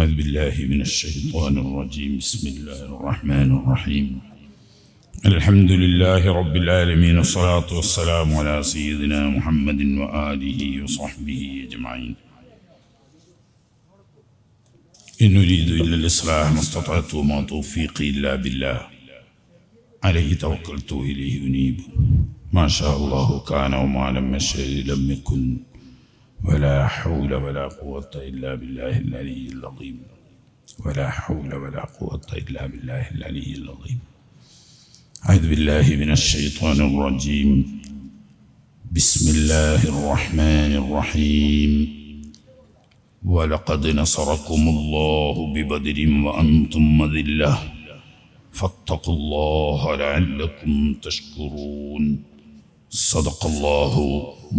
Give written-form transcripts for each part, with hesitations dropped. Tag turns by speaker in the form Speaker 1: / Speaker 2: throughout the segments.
Speaker 1: أعوذ بالله من الشيطان الرجيم بسم الله الرحمن الرحيم الحمد لله رب العالمين والصلاة والسلام على سيدنا محمد وآله وصحبه أجمعين إن نريد إلا الإصلاح ما استطعت وما توفيقي إلا بالله عليه توكلت وإليه أنيب ما شاء الله كان وما لم يشأ لم يكن ولا حول ولا قوة إلا بالله العلي العظيم ولا حول ولا قوة إلا بالله العلي العظيم أعوذ بالله من الشيطان الرجيم بسم الله الرحمن الرحيم ولقد نصركم الله ببدر وأنتم أذلة فاتقوا الله لعلكم تشكرون صدق الله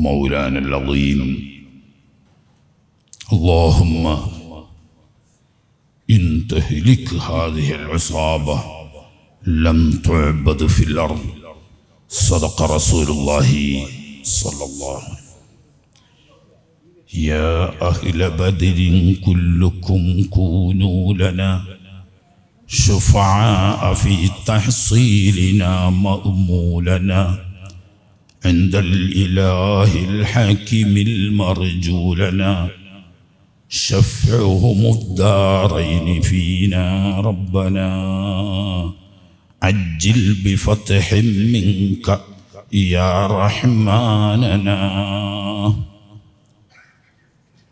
Speaker 1: مولانا العظيم اللهم إن تهلك هذه العصابة لم تعبد في الأرض صدق رسول الله صلى الله عليه وسلم يا أهل بدر كلكم كونوا لنا شفعاء في تحصيلنا مأمولنا عند الإله الحاكم المرجو لنا شفعهم الدارين فينا ربنا عجل بفتح منك يا رحماننا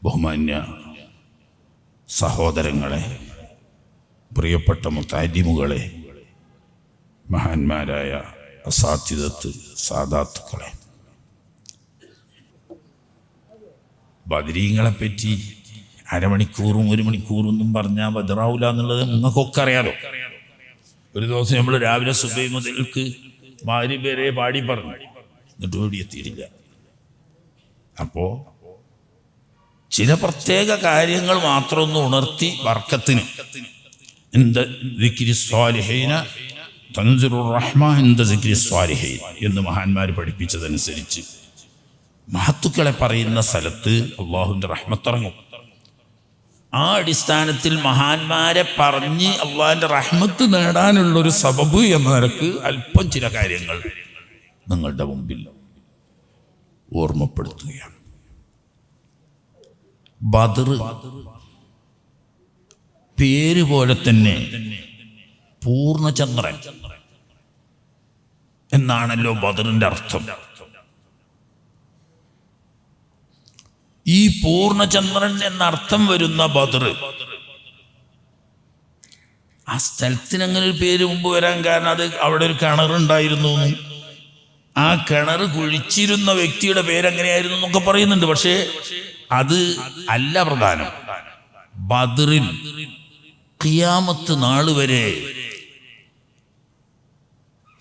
Speaker 1: ബഹുമാന്യ സഹോദരങ്ങളെ, പ്രിയപ്പെട്ട മുത്തഅല്ലിമുകളെ, മഹാന്മാരായ അസാത്തിദത്ത് സാദാത്തുക്കളെ, ബദരീങ്ങളെ പറ്റി അരമണിക്കൂറും ഒരു മണിക്കൂറും ഒന്നും പറഞ്ഞാൽ ബദറാവൂല എന്നുള്ളത് നിങ്ങൾക്കൊക്കെ അറിയാലോ. ഒരു ദിവസം നമ്മൾ രാവിലെ സുബഹി മുതൽക്ക് മഗ്‌രിബ് വരെ പാടി പറഞ്ഞു, എന്നിട്ട് ഓടി എത്തിയിട്ടില്ല. അപ്പോൾ ചില പ്രത്യേക കാര്യങ്ങൾ മാത്രം ഒന്ന് ഉണർത്തി ബർക്കത്തിന് എന്ന് മഹാന്മാർ പഠിപ്പിച്ചതനുസരിച്ച് മഹത്തുക്കളെ പറയുന്ന സ്ഥലത്ത് അള്ളാഹുവിൻ്റെ റഹ്മത്തിറങ്ങും. ആ അടിസ്ഥാനത്തിൽ മഹാന്മാരെ പറഞ്ഞ് അള്ളാഹിൻ്റെ റഹ്മത്ത് നേടാനുള്ളൊരു സബബ് എന്ന നിലക്ക് അല്പം ചില കാര്യങ്ങൾ നിങ്ങളുടെ മുമ്പിൽ ഓർമ്മപ്പെടുത്തുകയാണ്. ബദർ പേര് പോലെ തന്നെ പൂർണ്ണചന്ദ്രൻ എന്നാണല്ലോ ബദറിന്റെ അർത്ഥം. ഈ പൂർണ്ണചന്ദ്രൻ എന്നർത്ഥം വരുന്ന ബദർ, ആ സ്ഥലത്തിന് അങ്ങനെ ഒരു പേര് മുമ്പ് വരാൻ കാരണം അത് അവിടെ ഒരു കിണറുണ്ടായിരുന്നു, ആ കിണർ കുഴിച്ചിരുന്ന വ്യക്തിയുടെ പേരെങ്ങനെയായിരുന്നു എന്നൊക്കെ പറയുന്നുണ്ട്. പക്ഷേ അത് അല്ല പ്രധാനം. ബദറിൽ ഖിയാമത്ത് നാൾ വരെ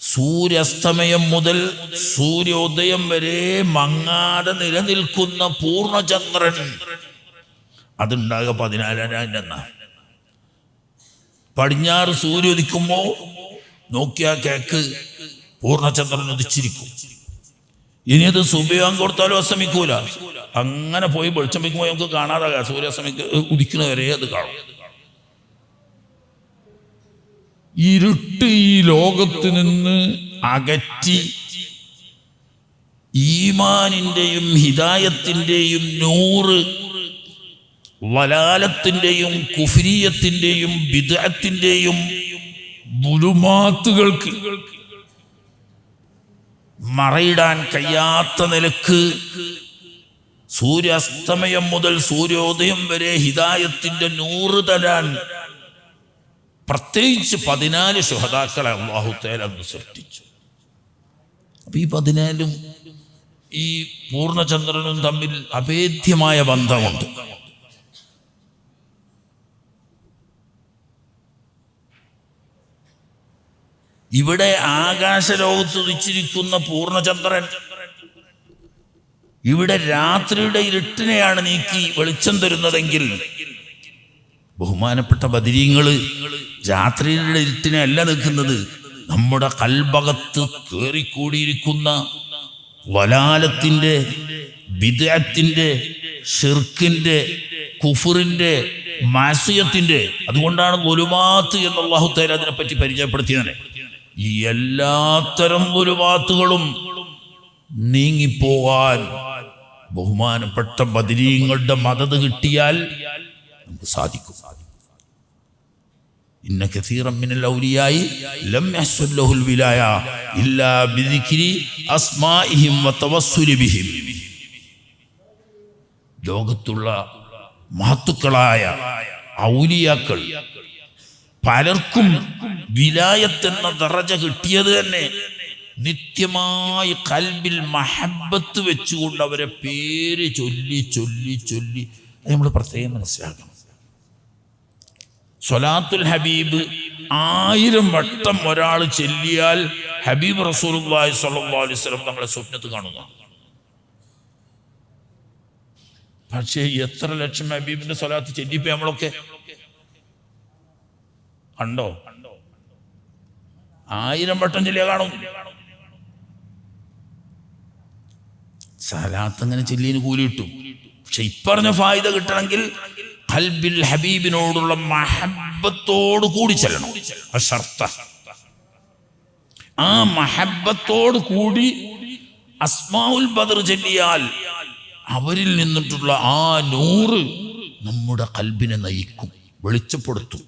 Speaker 1: സൂര്യാസ്തമയം മുതൽ സൂര്യോദയം വരെ മങ്ങാതെ നിലനിൽക്കുന്ന പൂർണ്ണചന്ദ്രൻ, അതുണ്ടാകുക 14,000 എന്നാണ്. പടിഞ്ഞാറ് സൂര്യോദിക്കുമ്പോ നോക്കിയാൽ കേക്ക് പൂർണ്ണചന്ദ്രൻ ഉദിച്ചിരിക്കും. ഇനി അത് സുബഹിയാൻ കൊടുത്താലും അസ്തമിക്കൂല. അങ്ങനെ പോയി വെളിച്ചം വയ്ക്കുമ്പോൾ നമുക്ക് കാണാതാകാം, ഉദിക്കുന്ന വരെ അത് കാണും. ഇരുട്ട് ഈ ലോകത്ത് നിന്ന് അകറ്റി ഈമാനിന്റെയും ഹിദായത്തിന്റെയും നൂറ് വലാലത്തിന്റെയും കുഫ്രിയത്തിന്റെയും ബിദ്അത്തിന്റെയും ദുലുമാത്തുകൾക്ക് മറയിടാൻ കഴിയാത്ത നിലക്ക് സൂര്യാസ്തമയം മുതൽ സൂര്യോദയം വരെ ഹിദായത്തിന്റെ നൂറ് തരാൻ പ്രത്യേകിച്ച് 14 ശുഹദാക്കളെ അല്ലാഹു തആല അന്ന് സൃഷ്ടിച്ചു. അപ്പൊ ഈ 14ഉം ഈ പൂർണ്ണചന്ദ്രനും തമ്മിൽ അഭേദ്യമായ ബന്ധമുണ്ട്. ഇവിടെ ആകാശലോകത്ത് ഉദിച്ചിരിക്കുന്ന പൂർണ്ണചന്ദ്രൻ ഇവിടെ രാത്രിയുടെ ഇരുട്ടിനെയാണ് നീക്കി വെളിച്ചം തരുന്നതെങ്കിൽ, ബഹുമാനപ്പെട്ട ബദരീങ്ങള് രാത്രിയുടെ ഇരുട്ടിനെ അല്ല നിൽക്കുന്നത്, നമ്മുടെ കൽബകത്ത് കേറിക്കൂടിയിരിക്കുന്ന വലാലത്തിന്റെ, ബിദ്അത്തിന്റെ, ഷിർക്കിന്റെ, കുഫറിന്റെ മാസിയത്തിന്റെ. അതുകൊണ്ടാണ് ദുലുമാത്ത് എന്ന് അല്ലാഹു തആല അതിനെപ്പറ്റി പരിചയപ്പെടുത്തിയത്. ഈ എല്ലാത്തരം ദുലുമാത്തുകളും നീങ്ങിപ്പോവാൻ ബഹുമാനപ്പെട്ട ബദരീങ്ങളുടെ മദദ് കിട്ടിയാൽ നമുക്ക് സാധിക്കും. ഇന്ന കസീറൻ മിനൽ ഔലിയായി ലം യഹ്സുൽ ലഹുൽ വിലായ ഇല്ലാ ബിദിക്രി അസ്മാഇഹിം വതവസ്സുലി ബിഹിം. ലോകത്തുള്ള മഹത്തുക്കളായ ഔലിയാക്കൾ പലർക്കും വിലായത്ത് എന്ന ദറജ കിട്ടിയത് തന്നെ നിത്യമായി ഖൽബിൽ മഹബ്ബത്ത് വെച്ചുകൊണ്ട് അവരെ പേര് ചൊല്ലി ചൊല്ലി ചൊല്ലി. നമ്മൾ പ്രത്യേകം മനസ്സിലാക്കണം. സ്വലാത്തുൽ ഹബീബ് 1000 വട്ടം ഒരാൾ ചൊല്ലിയാൽ ഹബീബ് റസൂലുള്ളാഹി സ്വല്ലല്ലാഹു അലൈഹി വസല്ലം തങ്ങളെ സ്വപ്നത്ത് കാണുക. പക്ഷേ എത്ര ലക്ഷം ഹബീബിന്റെ സ്വലാത്ത് ചൊല്ലിപ്പോ നമ്മളൊക്കെ കണ്ടോ? 1000 വട്ടം ചൊല്ലിയാ കാണും. സലാത്ത് അങ്ങനെ ചൊല്ലിന് കൂലി കിട്ടും. പക്ഷെ ഇപ്പറഞ്ഞ ഫായിദ കിട്ടണമെങ്കിൽ ഖൽബിൽ ഹബീബിനോടുള്ള മഹബ്ബത്തോട് കൂടി ചെല്ലണം. ആ മഹബ്ബത്തോട് കൂടി അസ്മാഉൽ ബദർ ചൊല്ലിയാൽ അവരിൽ നിന്നിട്ടുള്ള ആ നൂറ് നമ്മുടെ ഖൽബിനെ നയിക്കും, വെളിച്ചപ്പെടുത്തും,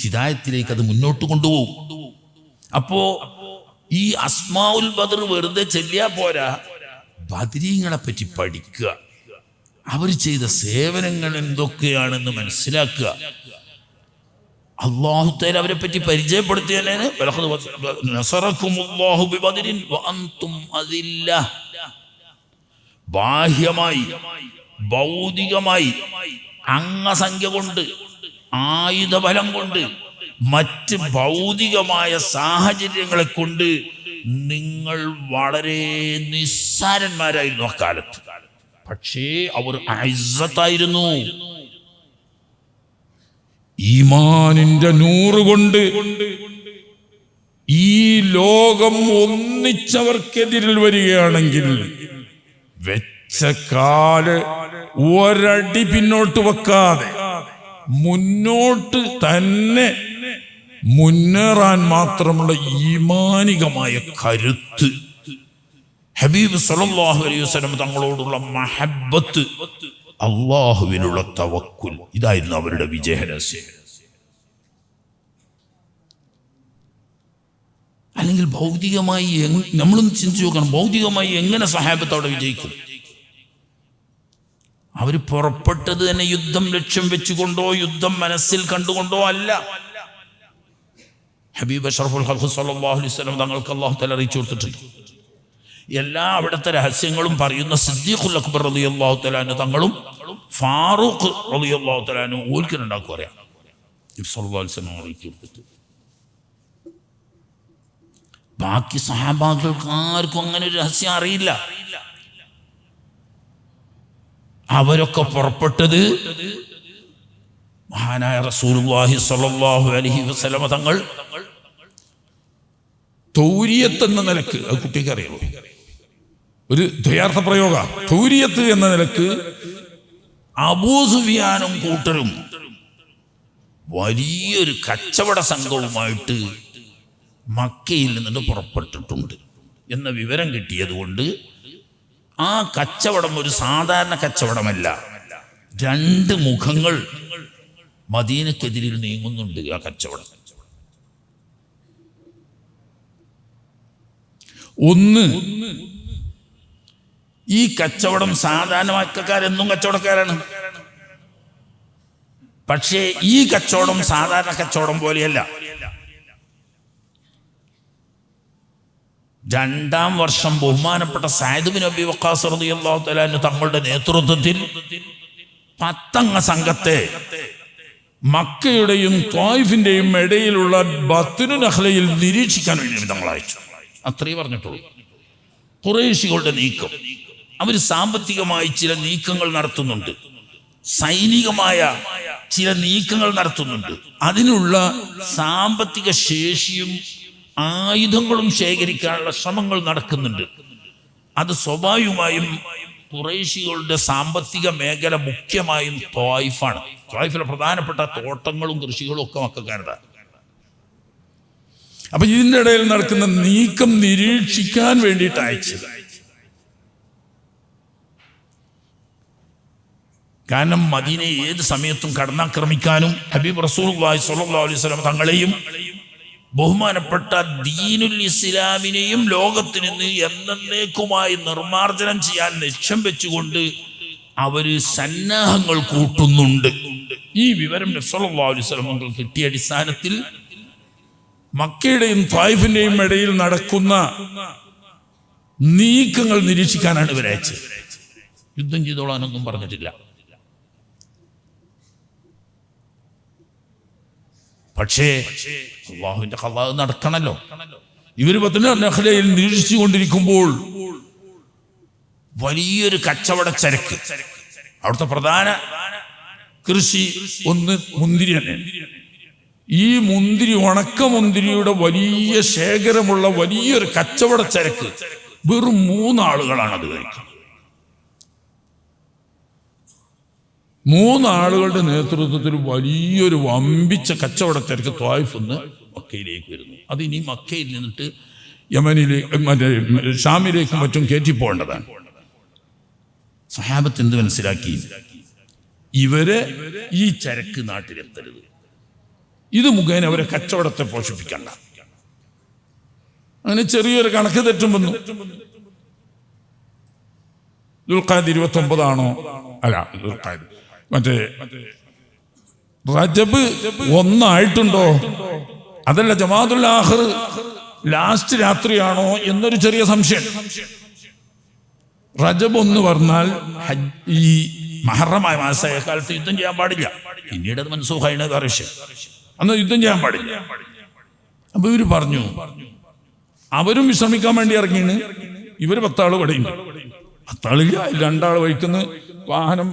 Speaker 1: ഹിദായത്തിലേക്ക് അത് മുന്നോട്ട് കൊണ്ടുപോകും. അപ്പോ ഈ അസ്മാഉൽ ബദർ വെറുതെ ചൊല്ലിയാ പോരാ, ബദരീങ്ങളെ പറ്റി പഠിക്കുക, അവർ ചെയ്ത സേവനങ്ങൾ എന്തൊക്കെയാണെന്ന് മനസ്സിലാക്കുക. അല്ലാഹു തആല അവരെ പറ്റി പരിചയപ്പെടുത്തിയതിനാണ് നസറകുമുല്ലാഹു ബിബദരിൻ വഅൻതും അദില്ല. ബാഹ്യമായി ഭൗതികമായി അംഗസംഖ്യ കൊണ്ട്, ആയുധബലം കൊണ്ട്, മറ്റ് ഭൗതികമായ സാഹചര്യങ്ങളെ കൊണ്ട് നിങ്ങൾ വളരെ നിസ്സാരന്മാരായിരുന്നു അക്കാലത്ത്. പക്ഷേ അവർ ഇസ്സത്തായിരുന്നു. ഈമാനിന്റെ നൂറ് കൊണ്ട് ഈ ലോകം ഒന്നിച്ചവർക്കെതിരിൽ വരികയാണെങ്കിൽ വെച്ച കാല് ഒരടി പിന്നോട്ട് വെക്കാതെ മുന്നോട്ട് തന്നെ മുന്നേറാൻ മാത്രമുള്ള ഈമാനികമായ കരുത്ത്, ഹബീബ് സല്ലല്ലാഹു അലൈഹി വസല്ലം തങ്ങളോടുള്ള മഹബ്ബത്ത്, അള്ളാഹുവിനുള്ള തവക്കുൽ, ഇതായിരുന്നു അവരുടെ വിജയരഹസ്യം. അല്ലെങ്കിൽ ഭൗതികമായി നമ്മളൊന്ന് ചിന്തിച്ചു നോക്കണം, ഭൗതികമായി എങ്ങനെ സഹാബത്ത് അവിടെ വിജയിക്കും? അവർ പുറപ്പെട്ടത് തന്നെ യുദ്ധം ലക്ഷ്യം വെച്ചുകൊണ്ടോ യുദ്ധം മനസ്സിൽ കണ്ടുകൊണ്ടോ അല്ല. ഹബീബ് അഷ്റഫുൽ ഖൽഖ് സല്ലല്ലാഹു അലൈഹി വസല്ലം തങ്ങൾക്ക് അല്ലാഹു തആല അറിയിച്ചു കൊടുത്തിട്ടുണ്ട്. എല്ലാ അവിടുത്തെ രഹസ്യങ്ങളും പറയുന്ന സിദ്ദീഖുൽ അക്ബർ റളിയല്ലാഹു തആല അൻഹു തങ്ങളും ഫാറൂഖ് റളിയല്ലാഹു തആല അൻഹു ഓൽക്കുണ്ടാക്കും അറിയാം. നബി സല്ലല്ലാഹു അലൈഹി വസല്ലം അറിയിച്ചു കൊടുത്തിട്ട് ബാക്കി സഹാബാക്കൾക്ക് ആർക്കും അങ്ങനെ ഒരു രഹസ്യം അറിയില്ല. അവരൊക്കെ പുറപ്പെട്ടത് മഹാനായ റസൂലുള്ളാഹി സ്വല്ലല്ലാഹു അലൈഹി വസല്ലം തങ്ങൾ തൗരിയത്ത് എന്ന നിലക്ക്, അത് കുട്ടിക്ക് അറിയുള്ളൂ, ഒരു ദ്വയാർത്ഥ പ്രയോഗ, തൗരിയത്ത് എന്ന നിലക്ക് അബൂ സുഫിയാനും കൂട്ടരും വലിയൊരു കച്ചവട സംഘവുമായിട്ട് മക്കയിൽ നിന്നിട്ട് പുറപ്പെട്ടിട്ടുണ്ട് എന്ന വിവരം കിട്ടിയത് കൊണ്ട് ആ കച്ചവടം ഒരു സാധാരണ കച്ചവടമല്ല. 2 മുഖങ്ങൾ മദീനക്കെതിരിൽ നീങ്ങുന്നുണ്ട്. ആ കച്ചവടം ഒന്ന്, ഈ കച്ചവടം സാധാരണ മക്കക്കാരെന്നും കച്ചവടക്കാരാണ്. പക്ഷേ ഈ കച്ചവടം സാധാരണ കച്ചവടം പോലെയല്ല. 2ാം വർഷം ബഹുമാനപ്പെട്ട സഅദ് ബിൻ അബീ വഖാസ് റളിയല്ലാഹു തആല അൻഹു തങ്ങളുടെ നേതൃത്വത്തിൽ 10 അംഗ സംഘത്തെ മക്കയുടെയും ത്വായിഫിന്റെയും ഇടയിലുള്ള ബത്നു നഖ്ലയിൽ നിരീക്ഷിക്കാൻ വേണ്ടി തങ്ങൾ അയച്ചു. അത്രേ പറഞ്ഞിട്ടുള്ളൂ. ഖുറൈശികളുടെ നീക്കം, അവർ സാമ്പത്തികമായി ചില നീക്കങ്ങൾ നടത്തുന്നുണ്ട്, സൈനികമായ ചില നീക്കങ്ങൾ നടത്തുന്നുണ്ട്. അതിനുള്ള സാമ്പത്തിക ശേഷിയും ആയുധങ്ങളും ശേഖരിക്കാനുള്ള ശ്രമങ്ങൾ നടക്കുന്നുണ്ട്. അത് സ്വാഭാവികമായും ഖുറൈശികളുടെ സാമ്പത്തിക മേഖല മുഖ്യമായും ത്വായിഫാണ്. ത്വായിഫിലെ പ്രധാനപ്പെട്ട തോട്ടങ്ങളും കൃഷികളും ഒക്കെ മക്കക്കാരുതാണ്. അപ്പൊ ഇതിൻ്റെ ഇടയിൽ നടക്കുന്ന നീക്കം നിരീക്ഷിക്കാൻ വേണ്ടിയിട്ട് അയച്ചത്. കാരണം മദീനയെ ഏത് സമയത്തും കടന്നാക്രമിക്കാനും ഹബീബ് റസൂലുള്ളാഹി സ്വല്ലല്ലാഹു അലൈഹി വസല്ലം തങ്ങളെയും ബഹുമാനപ്പെട്ട ദീനുൽ ഇസ്ലാമിനെയും ലോകത്തിൽ നിന്ന് എന്നേക്കുമായി നിർമ്മാർജ്ജനം ചെയ്യാൻ ലക്ഷ്യം വെച്ചുകൊണ്ട് അവര് സന്നാഹങ്ങൾ കൂട്ടുന്നുണ്ട്. ഈ വിവരം നബി സല്ലല്ലാഹു അലൈഹി വസല്ലം തങ്ങൾക്ക് കിട്ടിയ അടിസ്ഥാനത്തിൽ മക്കയുടെയും ത്വായിഫിന്റെയും ഇടയിൽ നടക്കുന്ന നീക്കങ്ങൾ നിരീക്ഷിക്കാനാണ് ഇവരയച്ചത്. യുദ്ധം ചെയ്തോളാനൊന്നും പറഞ്ഞിട്ടില്ല. പക്ഷേ അല്ലാഹുവിന്റെ ഖളാ നടക്കണല്ലോ. ഇവര് ബദ്ർ നഖ്ലയിൽ നിരീക്ഷിച്ചു കൊണ്ടിരിക്കുമ്പോൾ വലിയൊരു കച്ചവട ചരക്ക്, അവിടുത്തെ പ്രധാന കൃഷി ഒന്ന് മുന്തിരി തന്നെ. ഈ മുന്തിരി, ഉണക്ക മുന്തിരിയുടെ വലിയ ശേഖരമുള്ള വലിയൊരു കച്ചവട ചരക്ക് വെറും 3 ആളുകളാണ് അത് കഴിക്കുന്നത്. 3 ആളുകളുടെ നേതൃത്വത്തിൽ വലിയൊരു വമ്പിച്ച കച്ചവട ചരക്ക് ത്വായിഫ് നിന്ന് മക്കയിലേക്ക് വരുന്നു. അത് ഇനി മക്കയിൽ നിന്നിട്ട് യമനിലേക്ക്, മറ്റേ ഷാമിലേക്കും മറ്റും കയറ്റിപ്പോകേണ്ടതാണ്. സഹാബത്ത് എന്ത് മനസ്സിലാക്കി? ഇവരെ ഈ ചരക്ക് നാട്ടിലെത്തരുത്, ഇത് മുഖേന അവരെ കച്ചവടത്തെ പോഷിപ്പിക്കണ്ട. അങ്ങനെ ചെറിയൊരു കണക്ക് തെറ്റും വന്നു. ദുൽഖഅദ് 29 അല്ല, ദുൽഖഅദ് മറ്റേ റജബ് 1 ആയിട്ടുണ്ടോ, അതല്ല ജമാഅത്തുൽ ആഖിർ ലാസ്റ്റ് രാത്രിയാണോ എന്നൊരു ചെറിയ സംശയം. റജബ് 1 പറഞ്ഞാൽ ഈ മഹറമായ മാസമായ കാലത്ത് യുദ്ധം ചെയ്യാൻ പാടില്ല. പിന്നീട് അത് മൻസൂഖാണ്, വേറെ വിഷയം. അന്ന് യുദ്ധം ചെയ്യാൻ പാടില്ല. അപ്പൊ ഇവര് പറഞ്ഞു, അവരും വിശ്രമിക്കാൻ വേണ്ടി ഇറങ്ങിയാണ്. ഇവര് 10 ആള് പടയുണ്ട്. 10 ആളില്ല, 2 ആള് വഹിക്കുന്ന വാഹനം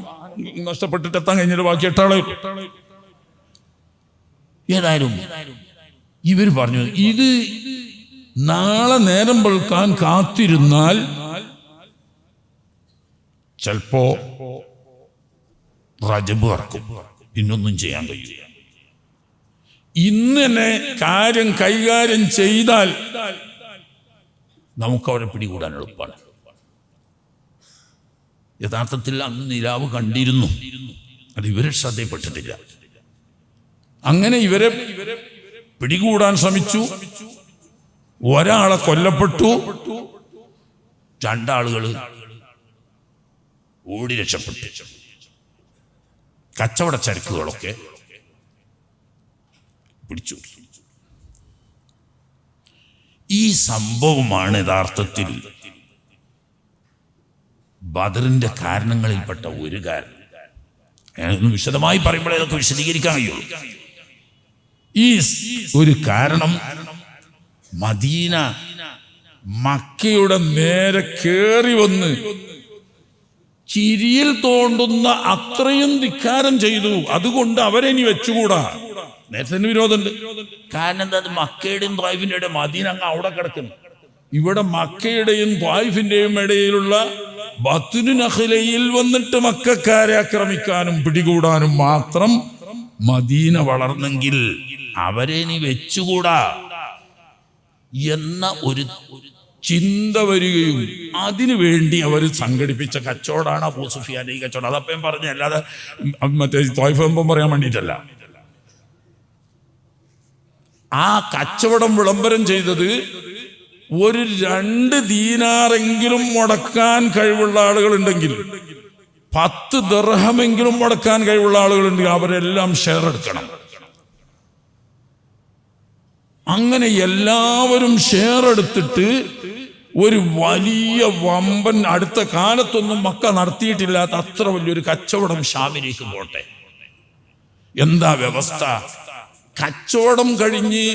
Speaker 1: നഷ്ടപ്പെട്ടിട്ട് എത്താൻ കഴിഞ്ഞിട്ട് ബാക്കി 8 ആളെ. ഏതായാലും ഇവർ പറഞ്ഞു, ഇത് നാളെ നേരം വെളുക്കാൻ കാത്തിരുന്നാൽ ചിലപ്പോ റജബ് ഇറക്കും, പിന്നൊന്നും ചെയ്യാൻ കഴിയില്ല. ഇന്ന് തന്നെ കാര്യം കൈകാര്യം ചെയ്താൽ നമുക്കവരെ പിടികൂടാൻ എളുപ്പമാണ്. യഥാർത്ഥത്തിൽ അന്ന് നിലാവ് കണ്ടിരുന്നു, അത് ഇവരെ ശ്രദ്ധയിൽപ്പെട്ടിട്ടില്ല. അങ്ങനെ ഇവരെ പിടികൂടാൻ ശ്രമിച്ചു. ഒരാളെ കൊല്ലപ്പെട്ടു, 2 ആളുകൾ ഓടി രക്ഷപ്പെട്ടു. കച്ചവട ചരക്കുകളൊക്കെ പിടിച്ചു. ഈ സംഭവമാണ് യഥാർത്ഥത്തിൽ ബദറിന്റെ കാരണങ്ങളിൽപ്പെട്ട ഒരു കാരണം. ഞാനൊന്ന് വിശദമായി പറയുമ്പോഴേ അതൊക്കെ വിശദീകരിക്കാൻ കഴിയുള്ളൂ. ഈ ഒരു കാരണം മദീന മക്കയുടെ നേരെ കേറി വന്ന് ചിരിയിൽ തോണ്ടുന്ന അത്രയും ധിക്കാരം ചെയ്തു. അതുകൊണ്ട് അവരെ ഇനി വെച്ചുകൂടാ. നേരത്തെ വിരോധമുണ്ട്. കാരണം എന്താ, മക്കയുടെയും ത്വായിഫിന്റെയും മദീന അങ്ങ് അവിടെ കിടക്കുന്നു. ഇവിടെ മക്കയുടെയും ത്വായിഫിന്റെയും ഇടയിലുള്ള ബത്നു നഖ്ലയിൽ വന്നിട്ട് മക്കക്കാരെ ആക്രമിക്കാനും പിടികൂടാനും മാത്രം മദീന വളർന്നെങ്കിൽ അവരെ ഇനി വെച്ചുകൂടാ എന്ന ഒരു ചിന്ത വരികയും അതിനു വേണ്ടി അവർ സംഘടിപ്പിച്ച കച്ചവടമാണ് അബൂ സുഫിയാന്റെ ഈ കച്ചവടം. അതപ്പം പറഞ്ഞു, അല്ലാതെ മറ്റേ ത്വായിഫ് എമ്പം പറയാൻ വേണ്ടിയിട്ടല്ല. ആ കച്ചവടം വിളംബരം ചെയ്തത് ഒരു 2 ദീനാറെങ്കിലും മുടക്കാൻ കഴിവുള്ള ആളുകളുണ്ടെങ്കിൽ, 10 ദിർഹമെങ്കിലും മുടക്കാൻ കഴിവുള്ള ആളുകളുണ്ടെങ്കിൽ അവരെല്ലാം ഷെയർ എടുക്കണം. അങ്ങനെ എല്ലാവരും ഷെയർ എടുത്തിട്ട് ഒരു വലിയ വമ്പൻ, അടുത്ത കാലത്തൊന്നും മക്ക നടത്തിയിട്ടില്ലാത്ത അത്ര വലിയൊരു കച്ചവടം ഷാമിലേക്ക് പോട്ടെ. എന്താ വ്യവസ്ഥ? കച്ചവടം കഴിഞ്ഞ്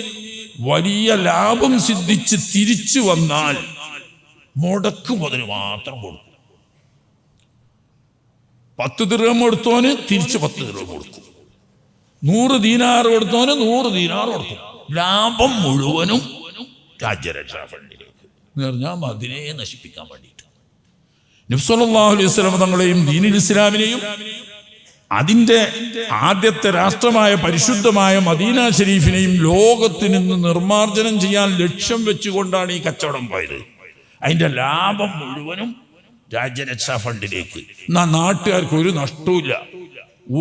Speaker 1: വലിയ ലാഭം സിദ്ധിച്ച് തിരിച്ചു വന്നാൽ മുടക്ക് മുതൽ മാത്രം കൊടുക്കും. 10 ദിർഹം കൊടുത്തോന് തിരിച്ച് 10 ദിർഹം കൊടുക്കും. 100 ദീനാർ കൊടുത്തോന് 100 ദീനാർ കൊടുക്കും. ലാഭം മുഴുവനും രാജ്യരക്ഷാ ഫണ്ടിലേക്ക് എന്ന് പറഞ്ഞാൽ മദീനയെ നശിപ്പിക്കാൻ വേണ്ടിയിട്ട്. നബി സല്ലല്ലാഹു അലൈഹി വസല്ലം തങ്ങളെയും ദീനുൽ ഇസ്ലാമിനെയും അതിൻ്റെ ആദ്യത്തെ രാഷ്ട്രമായ പരിശുദ്ധമായ മദീന ഷരീഫിനെയും ലോകത്തിൽ നിന്ന് നിർമ്മാർജ്ജനം ചെയ്യാൻ ലക്ഷ്യം വെച്ചുകൊണ്ടാണ് ഈ കച്ചവടം പോയത്. അതിൻ്റെ ലാഭം മുഴുവനും രാജ്യരക്ഷാ ഫണ്ടിലേക്ക്. എന്നാ നാട്ടുകാർക്ക് ഒരു നഷ്ടവുമില്ല.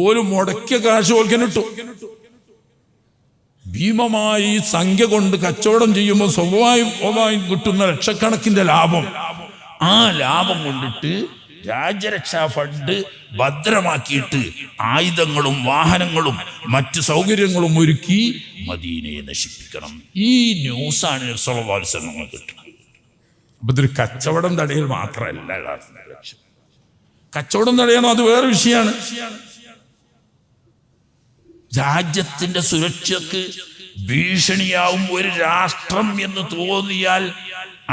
Speaker 1: ഓരോ മുടക്കിയ കാശ് ഓൽക്കനിട്ടു. ഭീമമായി സംഖ്യ കൊണ്ട് കച്ചവടം ചെയ്യുമ്പോൾ സ്വാഭാവികമായും കിട്ടുന്ന ലക്ഷക്കണക്കിന്റെ ലാഭം, ആ ലാഭം കൊണ്ടിട്ട് രാജ്യരക്ഷാ ഫണ്ട് ഭദ്രമാക്കിയിട്ട് ആയുധങ്ങളും വാഹനങ്ങളും മറ്റു സൗകര്യങ്ങളും ഒരുക്കി മദീനയെ നശിപ്പിക്കണം. ഈ ന്യൂസാണ് നബി സല്ലല്ലാഹു അലൈഹി വസല്ലം കിട്ടുന്നത്. അപ്പൊ ഇതൊരു കച്ചവടം തടയൽ മാത്രമല്ല ലക്ഷ്യം. കച്ചവടം തടയണോ അത് വേറെ വിഷയമാണ്. രാജ്യത്തിന്റെ സുരക്ഷയ്ക്ക് ഭീഷണിയാവും ഒരു രാഷ്ട്രം എന്ന് തോന്നിയാൽ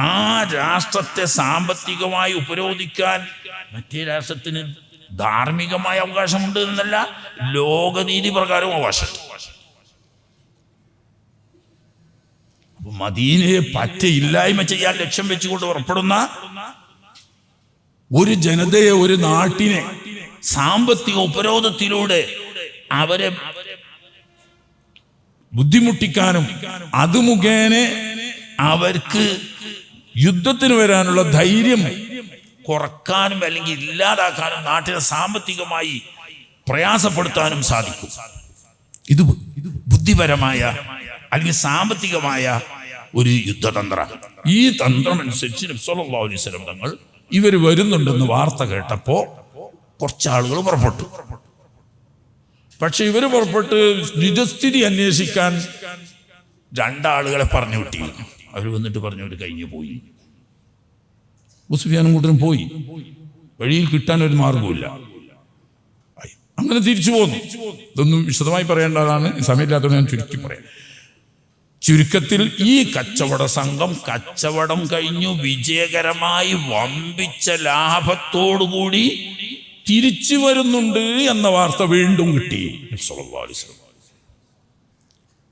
Speaker 1: ആ രാഷ്ട്രത്തെ സാമ്പത്തികമായി ഉപരോധിക്കാൻ മറ്റേ രാഷ്ട്രത്തിന് ധാർമ്മികമായ അവകാശമുണ്ട് എന്നല്ല, ലോകനീതി പ്രകാരം അവകാശമുണ്ട്. അപ്പൊ മദീനയെ ഇല്ലായ്മ ചെയ്യാൻ ലക്ഷ്യം വെച്ചുകൊണ്ട് പുറപ്പെടുന്ന ഒരു ജനതയെ, ഒരു നാട്ടിനെ സാമ്പത്തിക ഉപരോധത്തിലൂടെ അവരെ ബുദ്ധിമുട്ടിക്കാനും അത് മുഖേന അവർക്ക് യുദ്ധത്തിന് വരാനുള്ള ധൈര്യം കുറക്കാനും അല്ലെങ്കിൽ ഇല്ലാതാക്കാനും നാട്ടിനെ സാമ്പത്തികമായി പ്രയാസപ്പെടുത്താനും സാധിക്കും. ഇത് ബുദ്ധിപരമായ അല്ലെങ്കിൽ സാമ്പത്തികമായ ഒരു യുദ്ധതന്ത്രം. ഈ തന്ത്രം അനുസരിച്ച് നബി സല്ലല്ലാഹു അലൈഹി വസല്ലം തങ്ങൾ ഇവർ വരുന്നുണ്ടെന്ന് വാർത്ത കേട്ടപ്പോൾ കുറച്ചാളുകൾ പുറപ്പെട്ടു. പക്ഷെ ഇവർ പുറപ്പെട്ട് നിജസ്ഥിതി അന്വേഷിക്കാൻ രണ്ടാളുകളെ പറഞ്ഞു വിട്ടിരുന്നു. അവർ വന്നിട്ട് പറഞ്ഞു അവർ കഴിഞ്ഞു പോയി. അബൂ സുഫിയാനും കൂട്ടരും പോയി. വഴിയിൽ കിട്ടാൻ ഒരു മാർഗവുമില്ല. അങ്ങനെ തിരിച്ചു പോന്നു. ഇതൊന്നും വിശദമായി പറയേണ്ടതാണ്, സമയമില്ലാത്തതുകൊണ്ട് ഞാൻ ചുരുക്കി പറയാം. ചുരുക്കത്തിൽ ഈ കച്ചവട സംഘം കച്ചവടം കഴിഞ്ഞു വിജയകരമായി വമ്പിച്ച ലാഭത്തോടുകൂടി തിരിച്ചു വരുന്നുണ്ട് എന്ന വാർത്ത വീണ്ടും കിട്ടി നബി സല്ലല്ലാഹു അലൈഹി വസല്ലം.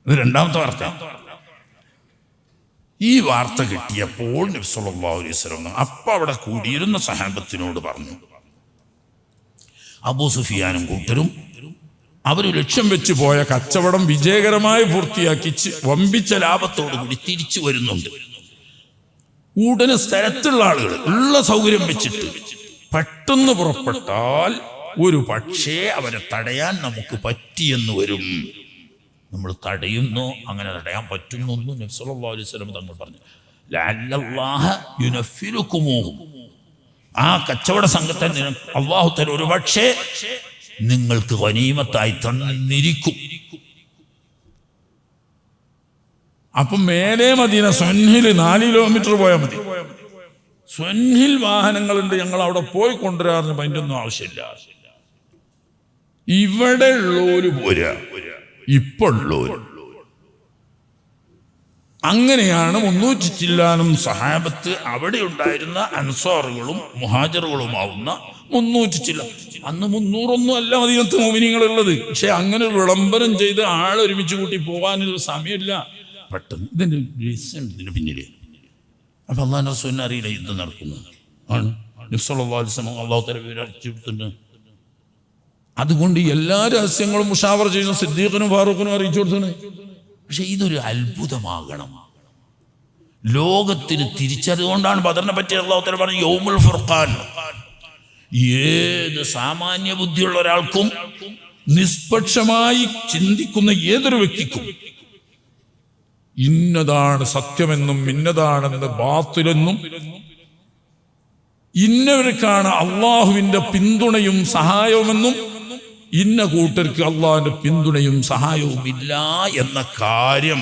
Speaker 1: ഇത് രണ്ടാമത്തെ വാർത്ത. ഈ വാർത്ത കിട്ടിയപ്പോൾ നബി സല്ലല്ലാഹു അലൈഹി വസല്ലം അപ്പൊ അവിടെ കൂടിയിരുന്ന സഹാബത്തിനോട് പറഞ്ഞു, അബൂ സുഫിയാനും കൂട്ടരും അവർ ലക്ഷ്യം വെച്ച് പോയ കച്ചവടം വിജയകരമായി പൂർത്തിയാക്കി വമ്പിച്ച ലാഭത്തോടുകൂടി തിരിച്ചു വരുന്നുണ്ട്. ഉടനെ സ്ഥലത്തുള്ള ആളുകൾ ഉള്ള സൗകര്യം വെച്ചിട്ട് പെട്ടെന്ന് പുറപ്പെട്ടാൽ ഒരു പക്ഷേ അവരെ തടയാൻ നമുക്ക് പറ്റിയെന്ന് വരും. നമ്മൾ തടയുന്നോ അങ്ങനെ തടയാൻ പറ്റുന്നു നബി സല്ലല്ലാഹു അലൈഹി വസല്ലം തങ്ങൾ പറഞ്ഞു. ലഅല്ലല്ലാഹ യുനഫിലുകുമൂഹും, ആ കച്ചവട സംഘത്തെ അല്ലാഹു തആല ഒരു പക്ഷേ നിങ്ങൾക്ക് ഗനീമത്തായി തന്നിരിക്കും. അപ്പം മേലെ മദീന സ്വൻഹിൽ 4 കിലോമീറ്റർ പോയാൽ മതി. സ്വൻഹിൽ വാഹനങ്ങളുണ്ട്, ഞങ്ങൾ അവിടെ പോയി കൊണ്ടുവരാറിന് അതിൻ്റെ ഒന്നും ആവശ്യമില്ല. ഇവിടെ ഉള്ളോര് പോരാ, ഇപ്പോൾ ഉള്ളോര്. അങ്ങനെയാണ് 300 ചില്ലാനും സഹാബത്ത് അവിടെ ഉണ്ടായിരുന്ന അൻസാറുകളും മുഹാജിറുകളുമാവുന്ന 300 ചില്ല. അന്ന് 300 അല്ല മദീനത്ത് മോമിനീങ്ങളുള്ളത്. പക്ഷെ അങ്ങനെ വിളംബരം ചെയ്ത് ആളൊരുമിച്ച് കൂട്ടി പോകാനൊരു സമയമില്ല. പെട്ടെന്ന് ഇതിൻ്റെ ഇതിന് പിന്നിൽ അപ്പൊ അള്ളാഹുവിന്റെ റസൂലിനെ അറിയില്ല യുദ്ധം നടക്കുന്നത് ആണ്. നബി സല്ലല്ലാഹു അലൈഹി വസല്ലം അല്ലാഹു തആല വിവരിച്ചിട്ടുണ്ട്. അതുകൊണ്ട് എല്ലാ രഹസ്യങ്ങളും മുഷാവറ ചെയ്യുന്ന സിദ്ദീഖിനും ഫാറൂഖിനും അറിയിച്ചു കൊടുത്താണ്. പക്ഷെ ഇതൊരു അത്ഭുതമാകണം, ലോകത്തിന് തിരിച്ചതുകൊണ്ടാണ് ബദറിനെ പറ്റി അല്ലാഹു തആല പറഞ്ഞു യൗമുൽ ഫുർഖാൻ. ഏത് സാമാന്യ ബുദ്ധിയുള്ള ഒരാൾക്കും നിഷ്പക്ഷമായി ചിന്തിക്കുന്ന ഏതൊരു വ്യക്തിക്കും ഇന്നതാണ് സത്യമെന്നും ഇന്നതാണെന്ന് ബാത്തിലെന്നും ഇന്നവർക്കാണ് അള്ളാഹുവിന്റെ പിന്തുണയും സഹായവുമെന്നും ഇന്ന കൂട്ടർക്ക് അള്ളാഹുവിന്റെ പിന്തുണയും സഹായവും ഇല്ല എന്ന കാര്യം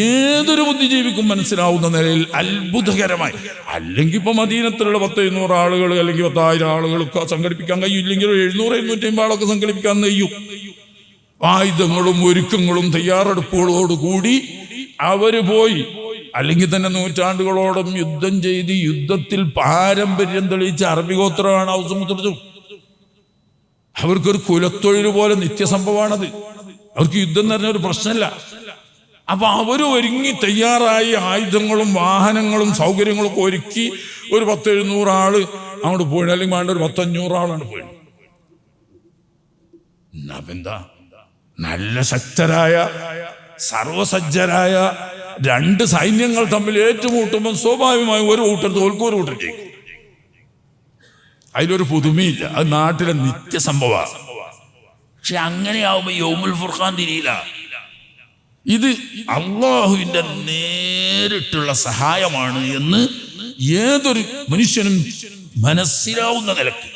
Speaker 1: ഏതൊരു ബുദ്ധിജീവിക്കും മനസ്സിലാവുന്ന നിലയിൽ അത്ഭുതകരമായി. അല്ലെങ്കിൽ ഇപ്പൊ മദീനത്തിലുള്ള 100-200 ആളുകൾ അല്ലെങ്കിൽ 10,000 ആളുകളൊക്കെ സംഘടിപ്പിക്കാൻ കഴിയില്ലെങ്കിൽ 700-750 ആളൊക്കെ സംഘടിപ്പിക്കാൻ കഴിയും. ആയുധങ്ങളും ഒരുക്കങ്ങളും തയ്യാറെടുപ്പുകളോടുകൂടി അവര് പോയി. അല്ലെങ്കിൽ തന്നെ നൂറ്റാണ്ടുകളോളം യുദ്ധം ചെയ്ത് യുദ്ധത്തിൽ പാരമ്പര്യം തെളിയിച്ച അറബി ഗോത്രമാണ് ഔസുമുദ്രജു. അവർക്കൊരു കുലത്തൊഴിൽ പോലെ നിത്യസംഭവമാണത്. അവർക്ക് യുദ്ധം എന്ന് പറഞ്ഞ ഒരു പ്രശ്നമല്ല. അപ്പൊ അവർ ഒരുങ്ങി തയ്യാറായി ആയുധങ്ങളും വാഹനങ്ങളും സൗകര്യങ്ങളും ഒരുക്കി ഒരു 10-700 ആള് അങ്ങോട്ട് പോയി, അല്ലെങ്കിൽ വേണ്ട ഒരു 100-500 ആളാണ് പോയി. എന്താ നല്ല ശക്തരായ സർവസജ്ജരായ രണ്ട് സൈന്യങ്ങൾ തമ്മിൽ ഏറ്റുമുട്ടുമ്പോൾ സ്വാഭാവികമായും ഒരു കൂട്ടർ തോൽക്കും, ഒരു കൂട്ടർ ജയിക്കും. അതിലൊരു പുതുമയില്ല, അത് നാട്ടിലെ നിത്യസംഭവമാണ്. പക്ഷെ അങ്ങനെയാവുമ്പോ യൗമുൽ ഫുർഖാൻ തിരിയില്ല. ഇത് അള്ളാഹുവിന്റെ നേരിട്ടുള്ള സഹായമാണ് എന്ന് ഏതൊരു മനുഷ്യനും മനസ്സിലാവുന്ന നിലക്ക്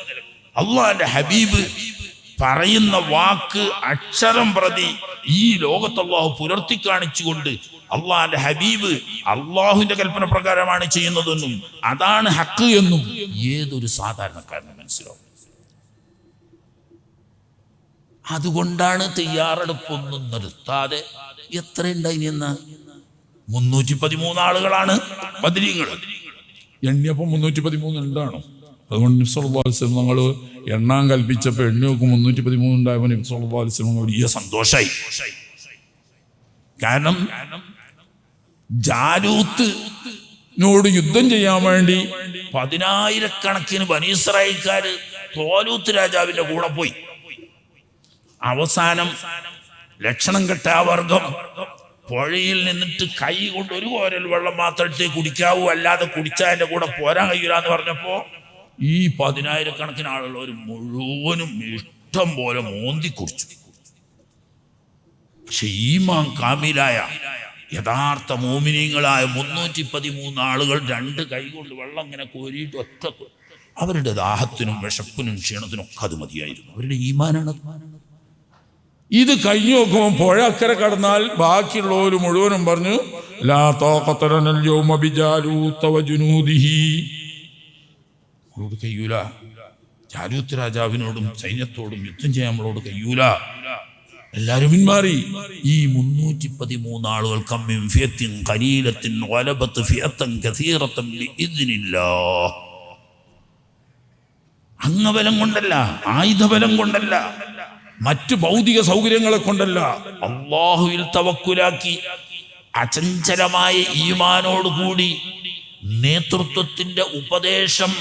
Speaker 1: അള്ളാഹിന്റെ ഹബീബ് പറയുന്ന വാക്ക് അക്ഷരം പ്രതി ഈ ലോകത്ത് അള്ളാഹു പുലർത്തി കാണിച്ചുകൊണ്ട് അള്ളാഹിന്റെ ഹബീബ് അള്ളാഹുവിന്റെ കൽപ്പന പ്രകാരമാണ് ചെയ്യുന്നതെന്നും അതാണ് ഹക്ക് എന്നും ഏതൊരു സാധാരണക്കാരനും മനസ്സിലാവും. അതുകൊണ്ടാണ് തയ്യാറെടുപ്പൊന്നും നിർത്താതെ എത്രയുണ്ടായി എന്ന 313 ആളുകളാണ് ബദരീങ്ങൾ. എണ്ണിയപ്പോൾ 313 ഉണ്ടാണോ? അതുകൊണ്ട് നബി സല്ലല്ലാഹു അലൈഹി വസല്ലം ഞങ്ങൾ എണ്ണാൻ കൽപ്പിച്ചപ്പോൾ എണ്ണിയൊക്കെ 313 ഉണ്ടായപ്പോൾ നബി സല്ലല്ലാഹു അലൈഹി വസല്ലം വലിയ സന്തോഷമായി. കാരണം ജാലൂത്തിനോട് യുദ്ധം ചെയ്യാൻ വേണ്ടി 10,000-കണക്കിന് ബനീ ഇസ്രായേൽക്കാര് തോലൂത്ത് രാജാവിന്റെ കൂടെ പോയി. അവസാനം ലക്ഷണം കെട്ട ആ വർഗം പുഴയിൽ നിന്നിട്ട് കൈ കൊണ്ട് ഒരു കോരൽ വെള്ളം മാത്രമേ കുടിക്കാവൂ, അല്ലാതെ കുടിച്ചാൽ എൻ്റെ കൂടെ പോരാൻ കഴിയൂലെന്ന് പറഞ്ഞപ്പോ ഈ 10,000-കണക്കിന് ആളുള്ളവർ മുഴുവനും ഇഷ്ടം പോലെ മോന്തി കുടിച്ചു. പക്ഷെ ഈമാൻ കാമിലായ യഥാർത്ഥ മോമിനീങ്ങളായ 313 ആളുകൾ 2 കൈ കൊണ്ട് വെള്ളം ഇങ്ങനെ കോരിയിട്ട് ഒറ്റ, അവരുടെ ദാഹത്തിനും വിശപ്പിനും ക്ഷീണത്തിനും ഒക്കെ അത് മതിയായിരുന്നു. അവരുടെ ഈമാനാണ്. ഇത് കഴിഞ്ഞു നോക്കുമ്പോൾ പുഴ അക്കരെ കടന്നാൽ ബാക്കിയുള്ളവർ മുഴുവനും പറഞ്ഞു ലാ താഖത ലനൽ യൗമ ബിജാലൂത വജുനൂദിഹി. നമ്മളോട് കഴിയൂല, ജാലൂത്ത് രാജാവിനോടും സൈന്യത്തോടും യുദ്ധം ചെയ്യാൻ നമ്മളോട് കഴിയൂല. എല്ലാവരും പിന്മാറി. ഈ 313 ആളുകൾ കമ്മിൻ ഫിയത്തിൻ ഖലീലത്തിൻ ഗലബത് ഫിയത്തൻ കസീറത്തൻ ബിഇദ്നില്ലാഹ്. അംഗബലം കൊണ്ടല്ല, ആയുധബലം കൊണ്ടല്ല, മറ്റു ഭൗതിക സൗകര്യങ്ങളെ കൊണ്ടല്ല, അല്ലാഹുവിൽ തവക്കുലാക്കി അചഞ്ചലമായ ഈമാനോടുകൂടി നേതൃത്വത്തിന്റെ ഉപദേശം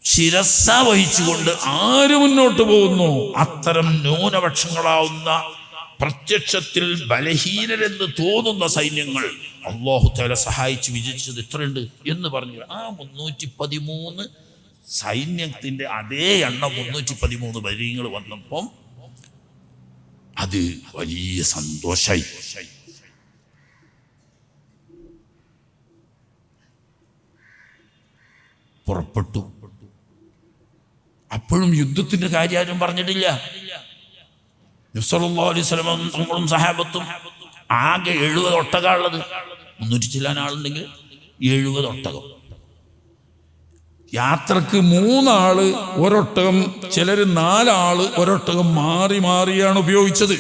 Speaker 1: ശിരസ വഹിച്ചുകൊണ്ട് ആര് മുന്നോട്ട് പോകുന്നു, അത്തരം ന്യൂനപക്ഷങ്ങളാവുന്ന പ്രത്യക്ഷത്തിൽ ബലഹീനരെന്ന് തോന്നുന്ന സൈന്യങ്ങൾ അല്ലാഹു തആല സഹായിച്ച് വിജയിച്ചത് എത്രയുണ്ട് എന്ന് പറഞ്ഞു. ആ 313 സൈന്യത്തിന്റെ അതേ എണ്ണം 313 ബദരീങ്ങൾ വന്നപ്പം അത് വലിയ സന്തോഷായി. പുറപ്പെട്ടു. അപ്പോഴും യുദ്ധത്തിന്റെ കാര്യം ആരും പറഞ്ഞിട്ടില്ല. നബി സല്ലല്ലാഹു അലൈഹി വസല്ലം തങ്ങളും സഹാബത്തും ആകെ 70 ഒട്ടകമുള്ളത്. 300 ചില്ലാൻ ആളുണ്ടെങ്കിൽ 70 ഒട്ടകം. യാത്രക്ക് 3 ആള് ഒരൊട്ടകം, ചിലര് 4 ആള് ഒരൊട്ടകം മാറി മാറിയാണ് ഉപയോഗിച്ചത്.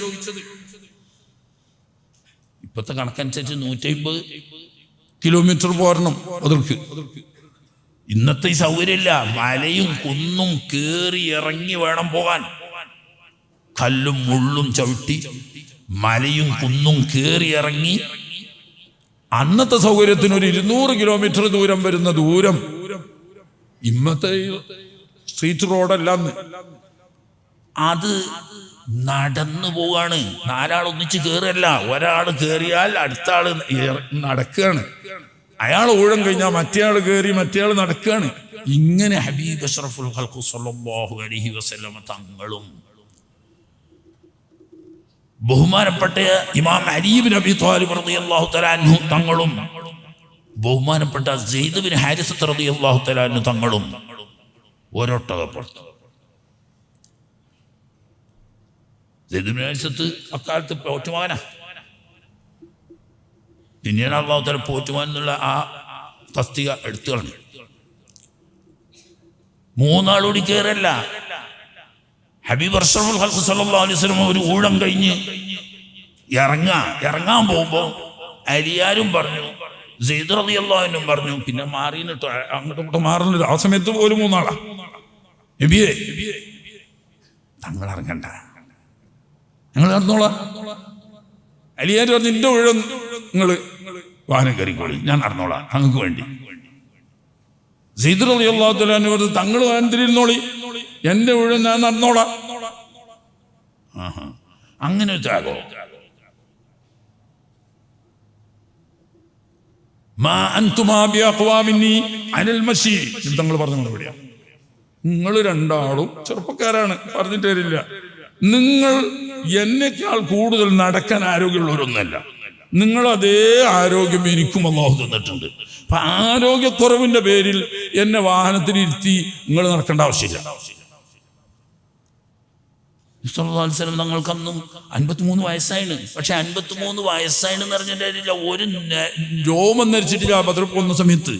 Speaker 1: ഇപ്പോഴത്തെ കണക്കനുസരിച്ച് 150 കിലോമീറ്റർ പോരണം അതിർക്ക്. ഇന്നത്തെ ഈ സൗകര്യമില്ല. മലയും കുന്നും കേറി ഇറങ്ങി വേണം പോകാൻ. കല്ലും മുള്ളും ചവിട്ടി മലയും കുന്നും കേറി ഇറങ്ങി. അന്നത്തെ സൗകര്യത്തിന് ഒരു 200 കിലോമീറ്റർ ദൂരം വരുന്ന ദൂരം ഇന്നത്തെ സ്ട്രീറ്റ് റോഡല്ലാന്ന്. അത് നടന്നു പോവാണ്. 4 ആൾ ഒന്നിച്ച് കേറല്ല. ഒരാൾ കേറിയാൽ അടുത്ത ആള് നടക്കുകയാണ്. അയാൾ ഊഴം കഴിഞ്ഞാൽ മറ്റേ ആൾ കയറി, മറ്റേ ആൾ നടക്കുകയാണ്. ഇങ്ങനെ ഹബീബ് അഷ്റഫുൽ ഖൽഖ് സ്വല്ലല്ലാഹു അലൈഹി വസല്ലം തങ്ങളും ബഹുമാനപ്പെട്ട ഇമാം അലി ഇബ്നു അബീ ത്വാലിബ് റളിയല്ലാഹു തആല അൻഹു തങ്ങളും ബഹുമാനപ്പെട്ട സെയ്ദ് ബിൻ ഹാരിസ റളിയല്ലാഹു തആല അൻഹു തങ്ങളും ഒരൊട്ടകപ്പുറത്ത്. സെയ്ദ് ബിൻ ഹാരിസത്ത് അക്കാലത്ത് പോറ്റുമകനാ. പിന്നീട് അല്ലാഹു തആല പോറ്റുവാൻ എന്നുള്ള ആ തസ്തിക എടുത്തു കളഞ്ഞു. 3 ആളോടി കയറല്ല. ഹബീബ് അഷ്റഫുൽ ഖൽഖ് സ്വല്ലല്ലാഹു അലൈഹി വസല്ലം ഒരു ഊഴം കഴിഞ്ഞ് ഇറങ്ങാൻ പോകുമ്പോൾ അലിയാരും പറഞ്ഞു, സെയ്ദ് റളിയല്ലാഹു അൻഹു പറഞ്ഞു, പിന്നെ മാറിയിട്ട് അങ്ങോട്ടും ഇങ്ങോട്ടും മാറുന്നില്ല. ആ സമയത്ത് പോലും 3 ആളാ. നബിയേ തങ്ങൾ ഇറങ്ങണ്ട, ഞങ്ങൾ നടന്നോളാം. അലിയാർ പറഞ്ഞു, നിന്റെ ഊഴം നിങ്ങൾ വാഹനം കയറിക്കോളി, ഞാൻ നടന്നോളാം, അങ്ങക്ക് വേണ്ടി. സെയ്ദ് റളിയല്ലാഹു തആല അൻഹു പറഞ്ഞു, തങ്ങൾ വാനത്തിലിരുന്നോളി, എന്റെ വീട് ഞാൻ നടന്നോളാം. അങ്ങനെ ഒരു ത്യാഗോ? തങ്ങൾ പറഞ്ഞ മറുപടിയാ, നിങ്ങൾ രണ്ടാളും ചെറുപ്പക്കാരാണ്, പറഞ്ഞിട്ട് തരില്ല. നിങ്ങൾ എന്നെക്കാൾ കൂടുതൽ നടക്കാൻ ആരോഗ്യമുള്ളവരൊന്നല്ല. നിങ്ങൾ അതേ ആരോഗ്യം എനിക്കും അല്ലാഹു തന്നിട്ടുണ്ട്. അപ്പൊ ആരോഗ്യക്കുറവിന്റെ പേരിൽ എന്നെ വാഹനത്തിലിരുത്തി നിങ്ങൾ നടക്കേണ്ട ആവശ്യമില്ല. സല്ലല്ലാഹു അലൈഹി വസല്ലം തങ്ങൾക്കന്നും 53 വയസ്സായിന്. പക്ഷെ 53 വയസ്സായിന്ന് പറഞ്ഞിട്ടില്ല, ഒരു രോമം ധരിച്ചിട്ടില്ല ബദർ പോകുന്ന സമയത്ത്.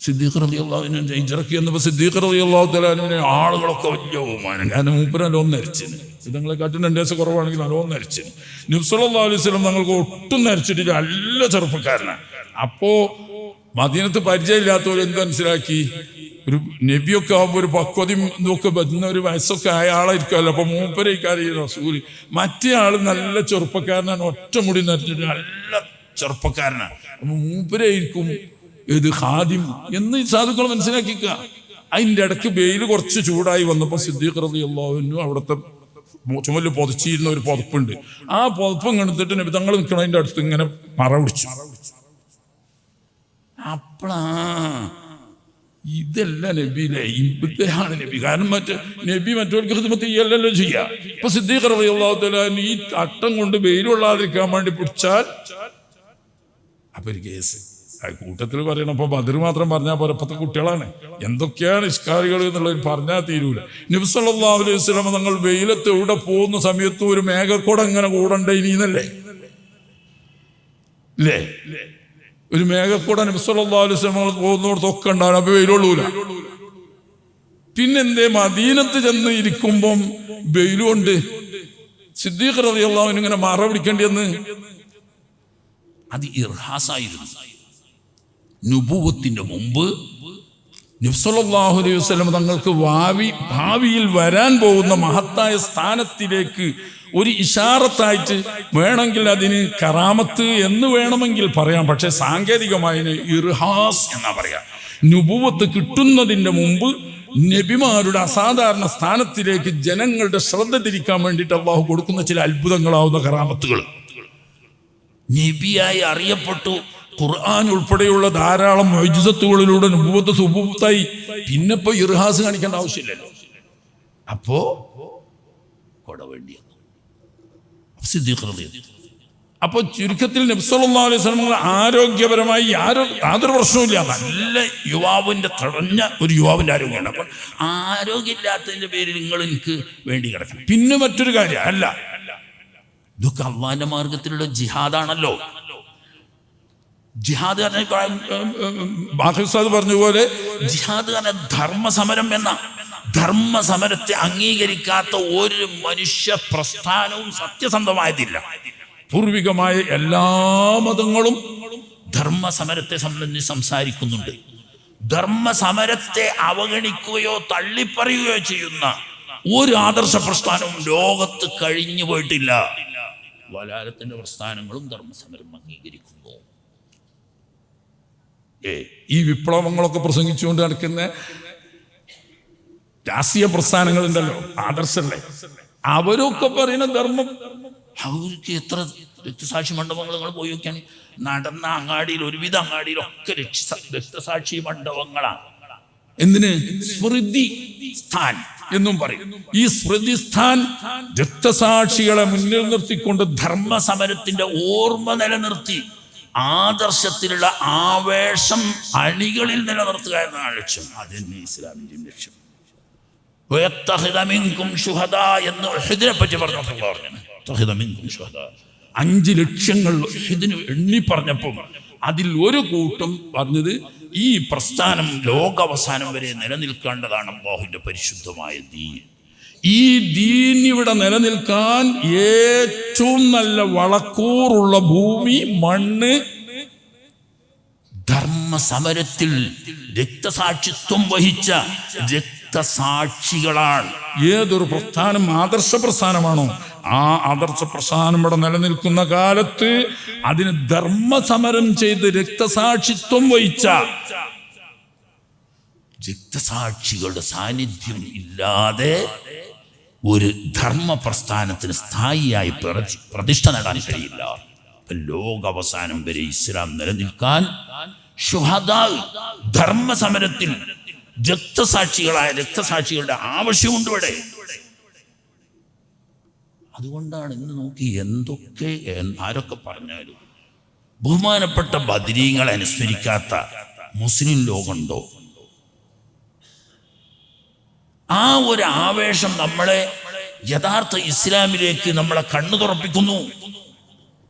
Speaker 1: സിദ്ദീഖ് റളിയല്ലാഹു അൻഹു ഹിജ്റക്ക് എന്നപ്പോൾ സിദ്ദീഖ് റളിയല്ലാഹു തആല അൻഹുവിനെ ആളുകളൊക്കെ വലിയ ബഹുമാനം. കാരണം മൂപ്പര് നല്ലോണം നരിച്ചിന്. ഇതങ്ങളെക്കാട്ടും 2 വയസ്സ് കുറവാണെങ്കിൽ നല്ലോണം നരിച്ചിന്. നബി സല്ലല്ലാഹു അലൈഹി വസല്ലം തങ്ങൾക്ക് ഒട്ടും നരിച്ചിട്ടില്ല, നല്ല ചെറുപ്പക്കാരനാണ്. അപ്പോ മദീനത്ത് പരിചയമില്ലാത്തവർ എന്ത് മനസ്സിലാക്കി, ഒരു നബിയൊക്കെ ആകുമ്പോൾ ഒരു പക്വതയും ഇതൊക്കെ വരുന്ന ഒരു വയസ്സൊക്കെ ആയ ആളായിരിക്കുമല്ലോ. അപ്പൊ മൂപ്പരേക്കാരി റസൂല്. മറ്റേ ആള് നല്ല ചെറുപ്പക്കാരനാണ്, ഒറ്റ മുടി നരിച്ചിട്ട് നല്ല ചെറുപ്പക്കാരനാണ്. അപ്പൊ മൂപ്പരായിരിക്കും ഇത് ഖാദിം എന്ന് സാധുക്കൾ മനസ്സിലാക്കിക്കുക. അതിൻ്റെ ഇടയ്ക്ക് വെയിൽ കുറച്ച് ചൂടായി വന്നപ്പോൾ സിദ്ദീഖ് റളിയല്ലാഹു അൻഹു അവിടുത്തെ ചുമല് പൊതിച്ചിരുന്ന ഒരു പുതപ്പുണ്ട്, ആ പുതപ്പം കണ്ടിട്ട് നബി തങ്ങൾ നിൽക്കണതിൻ്റെ അടുത്ത് ഇങ്ങനെ മറ പിടിച്ചു. അപ്പളാ ഇതല്ല നബിയിലെ, ഇദ്ദേഹമാണ് നബി. കാരണം നബി മറ്റവർക്ക് ഖിദ്മത്ത് ചെയ്യല്ലല്ലോ ചെയ്യുക. ഇപ്പൊ സിദ്ദീഖ് റളിയല്ലാഹു തആല ഈ അട്ടം കൊണ്ട് വെയിൽ കൊള്ളാതിരിക്കാൻ വേണ്ടി പിടിച്ചാൽ അപ്പൊ ഒരു കേസ്. ആ കൂട്ടത്തിൽ പറയണം. അപ്പൊ ബദർ മാത്രം പറഞ്ഞാൽ പോലെ ഇപ്പത്തെ കുട്ടികളാണ്, എന്തൊക്കെയാണ് ഇഷ്കാരികൾ എന്നുള്ളത് പറഞ്ഞാൽ തീരൂല. നബി സല്ലല്ലാഹു അലൈഹി വസല്ലം തങ്ങൾ വെയിലത്ത് എവിടെ പോകുന്ന സമയത്ത് ഒരു മേഘക്കൂട അങ്ങനെ കൂടണ്ടേ ഇനിന്നല്ലേ അല്ലേ? ഒരു മേഘക്കൂട നബി സല്ലല്ലാഹു അലൈഹി വസല്ലം പോകുന്നോടത്തൊക്കെ ഉണ്ടാവും, അപ്പൊ വെയിലുള്ളൂല. പിന്നെന്തേ മദീനത്ത് ചെന്ന് ഇരിക്കുമ്പം വെയിലുണ്ട്. സിദ്ദീഖ് റളിയല്ലാഹു അൻഹു ഇങ്ങനെ മറ പിടിക്കേണ്ടിയെന്ന് അത് ഇർഹാസായിരുന്നു. നുബുവത്തിന്റെ മുമ്പ് നബി സല്ലല്ലാഹു അലൈഹി വസല്ലം തങ്ങൾക്ക് ഭാവിയിൽ വരാൻ പോകുന്ന മഹത്തായ സ്ഥാനത്തിലേക്ക് ഒരു ഇഷാറത്തായിട്ട് വേണമെങ്കിൽ അതിന് കറാമത്ത് എന്ന് വേണമെങ്കിൽ പറയാം. പക്ഷെ സാങ്കേതികമായി ഇർഹാസ് എന്നാ പറയാ. നുബുവത്ത് കിട്ടുന്നതിന്റെ മുമ്പ് നബിമാരുടെ അസാധാരണ സ്ഥാനത്തിലേക്ക് ജനങ്ങളുടെ ശ്രദ്ധ തിരിക്കാൻ വേണ്ടിയിട്ട് അള്ളാഹു കൊടുക്കുന്ന ചില അത്ഭുതങ്ങളാവുന്ന കറാമത്തുകൾ. നബിയായി അറിയപ്പെട്ടു, ഖുർആൻ ഉൾപ്പെടെയുള്ള ധാരാളം മുഅ്ജിസത്തുകളിലൂടെ നുബുവത്ത് സുബൂത്തായി. പിന്നെ ഇപ്പൊ ഇർഹാസ് കാണിക്കേണ്ട ആവശ്യമില്ലല്ലോ. അപ്പോ കൊടവേണ്ടി അപ്പൊ ചുരുക്കത്തിൽ നബി സല്ലല്ലാഹു അലൈഹി വസല്ലം ആരോഗ്യപരമായി യാതൊരു പ്രശ്നവുമില്ല. നല്ല യുവാവിന്റെ തടഞ്ഞ ഒരു യുവാവിന്റെ ആരോഗ്യമാണ്. അപ്പൊ ആരോഗ്യമില്ലാത്തതിന്റെ പേരിൽ നിങ്ങൾ എനിക്ക് വേണ്ടി കിടക്കണം. പിന്നെ മറ്റൊരു കാര്യം അല്ല, ഇതൊക്കെ അള്ളാഹിന്റെ മാർഗത്തിലുള്ള ജിഹാദാണല്ലോ. ജിഹാദ് പറഞ്ഞതുപോലെ ജിഹാദ് ധർമ്മസമരം എന്ന ധർമ്മസമരത്തെ അംഗീകരിക്കാത്ത ഒരു മനുഷ്യ പ്രസ്ഥാനവും സത്യസന്ധമായതില്ല. പൂർവികമായ എല്ലാ മതങ്ങളും ധർമ്മസമരത്തെ സംബന്ധിച്ച് സംസാരിക്കുന്നുണ്ട്. ധർമ്മസമരത്തെ അവഗണിക്കുകയോ തള്ളിപ്പറയുകയോ ചെയ്യുന്ന ഒരു ആദർശ പ്രസ്ഥാനവും ലോകത്ത് കഴിഞ്ഞു പോയിട്ടില്ല. വലാലത്തിന്റെ പ്രസ്ഥാനങ്ങളും ധർമ്മസമരം അംഗീകരിക്കുന്നു. ഈ വിപ്ലവങ്ങളൊക്കെ പ്രസംഗിച്ചുകൊണ്ട് നടക്കുന്ന രാഷ്ട്രീയ പ്രസ്ഥാനങ്ങളുണ്ടല്ലോ, ആദർശല്ലേ, അവരൊക്കെ പറയുന്ന ധർമ്മം. അവർക്ക് എത്ര രക്തസാക്ഷി മണ്ഡപങ്ങൾ പോയി നോക്കിയാണ്. നടന്ന അങ്ങാടിയിൽ ഒരുവിധ അങ്ങാടിയിലൊക്കെ രക്തസാക്ഷി മണ്ഡപങ്ങളാണ്. എന്തിന്? സ്മൃതി സ്ഥാൻ എന്നും പറയും. ഈ സ്മൃതി സ്ഥാൻ രക്തസാക്ഷികളെ മുന്നിൽ നിർത്തിക്കൊണ്ട് ധർമ്മസമരത്തിന്റെ ഓർമ്മ നിലനിർത്തി ആദർശത്തിലുള്ള ആവേശം അണികളിൽ നിലനിർത്തുക എന്നതാണ് ലക്ഷ്യം. അതെന്നെ ഇസ്ലാമിന്റെ ലക്ഷ്യം. എന്ന് ഉഹദിനെ പറ്റി പറഞ്ഞപ്പോൾ പറഞ്ഞു 5 ലക്ഷ്യങ്ങൾ ഇതിന് എണ്ണി പറഞ്ഞപ്പോൾ അതിൽ ഒരു കൂട്ടം പറഞ്ഞത് ഈ പ്രസ്ഥാനം ലോകാവസാനം വരെ നിലനിൽക്കേണ്ടതാണ് അല്ലാഹുവിന്റെ പരിശുദ്ധമായ ദീൻ. ഈ ദീൻ ഇവിടെ നിലനിൽക്കാൻ ഏറ്റവും നല്ല വളക്കൂറുള്ള ഭൂമി, മണ്ണ്, ധർമ്മസമരത്തിൽ രക്തസാക്ഷിത്വം വഹിച്ച രക്തസാക്ഷികളാണ്. ഏതൊരു പ്രസ്ഥാനം ആദർശ പ്രസ്ഥാനമാണോ ആ ആദർശ പ്രസ്ഥാനം ഇവിടെ നിലനിൽക്കുന്ന കാലത്ത് അതിന് ധർമ്മസമരം ചെയ്ത് രക്തസാക്ഷിത്വം വഹിച്ച രക്തസാക്ഷികളുടെ സാന്നിധ്യം ഇല്ലാതെ ഒരു ധർമ്മ പ്രസ്ഥാനത്തിന് സ്ഥായിയായി പ്രതിഷ്ഠ നേടാൻ കഴിയില്ല. ലോകാവസാനം വരെ ഇസ്ലാം നിലനിൽക്കാൻ ശുഹദാ ധർമ്മ സമരത്തിൽ രക്തസാക്ഷികളുടെ ആവശ്യമുണ്ട് ഇവിടെ. അതുകൊണ്ടാണ് ഇന്ന് നോക്കി എന്തൊക്കെ ആരൊക്കെ പറഞ്ഞാലും ബഹുമാനപ്പെട്ട ബദരീങ്ങളെ അനുസ്മരിക്കാത്ത മുസ്ലിം ലോകമുണ്ടോ? ആ ഒരു ആവേശം നമ്മളെ യഥാർത്ഥ ഇസ്ലാമിലേക്ക് നമ്മളെ കണ്ണു തുറപ്പിക്കുന്നു.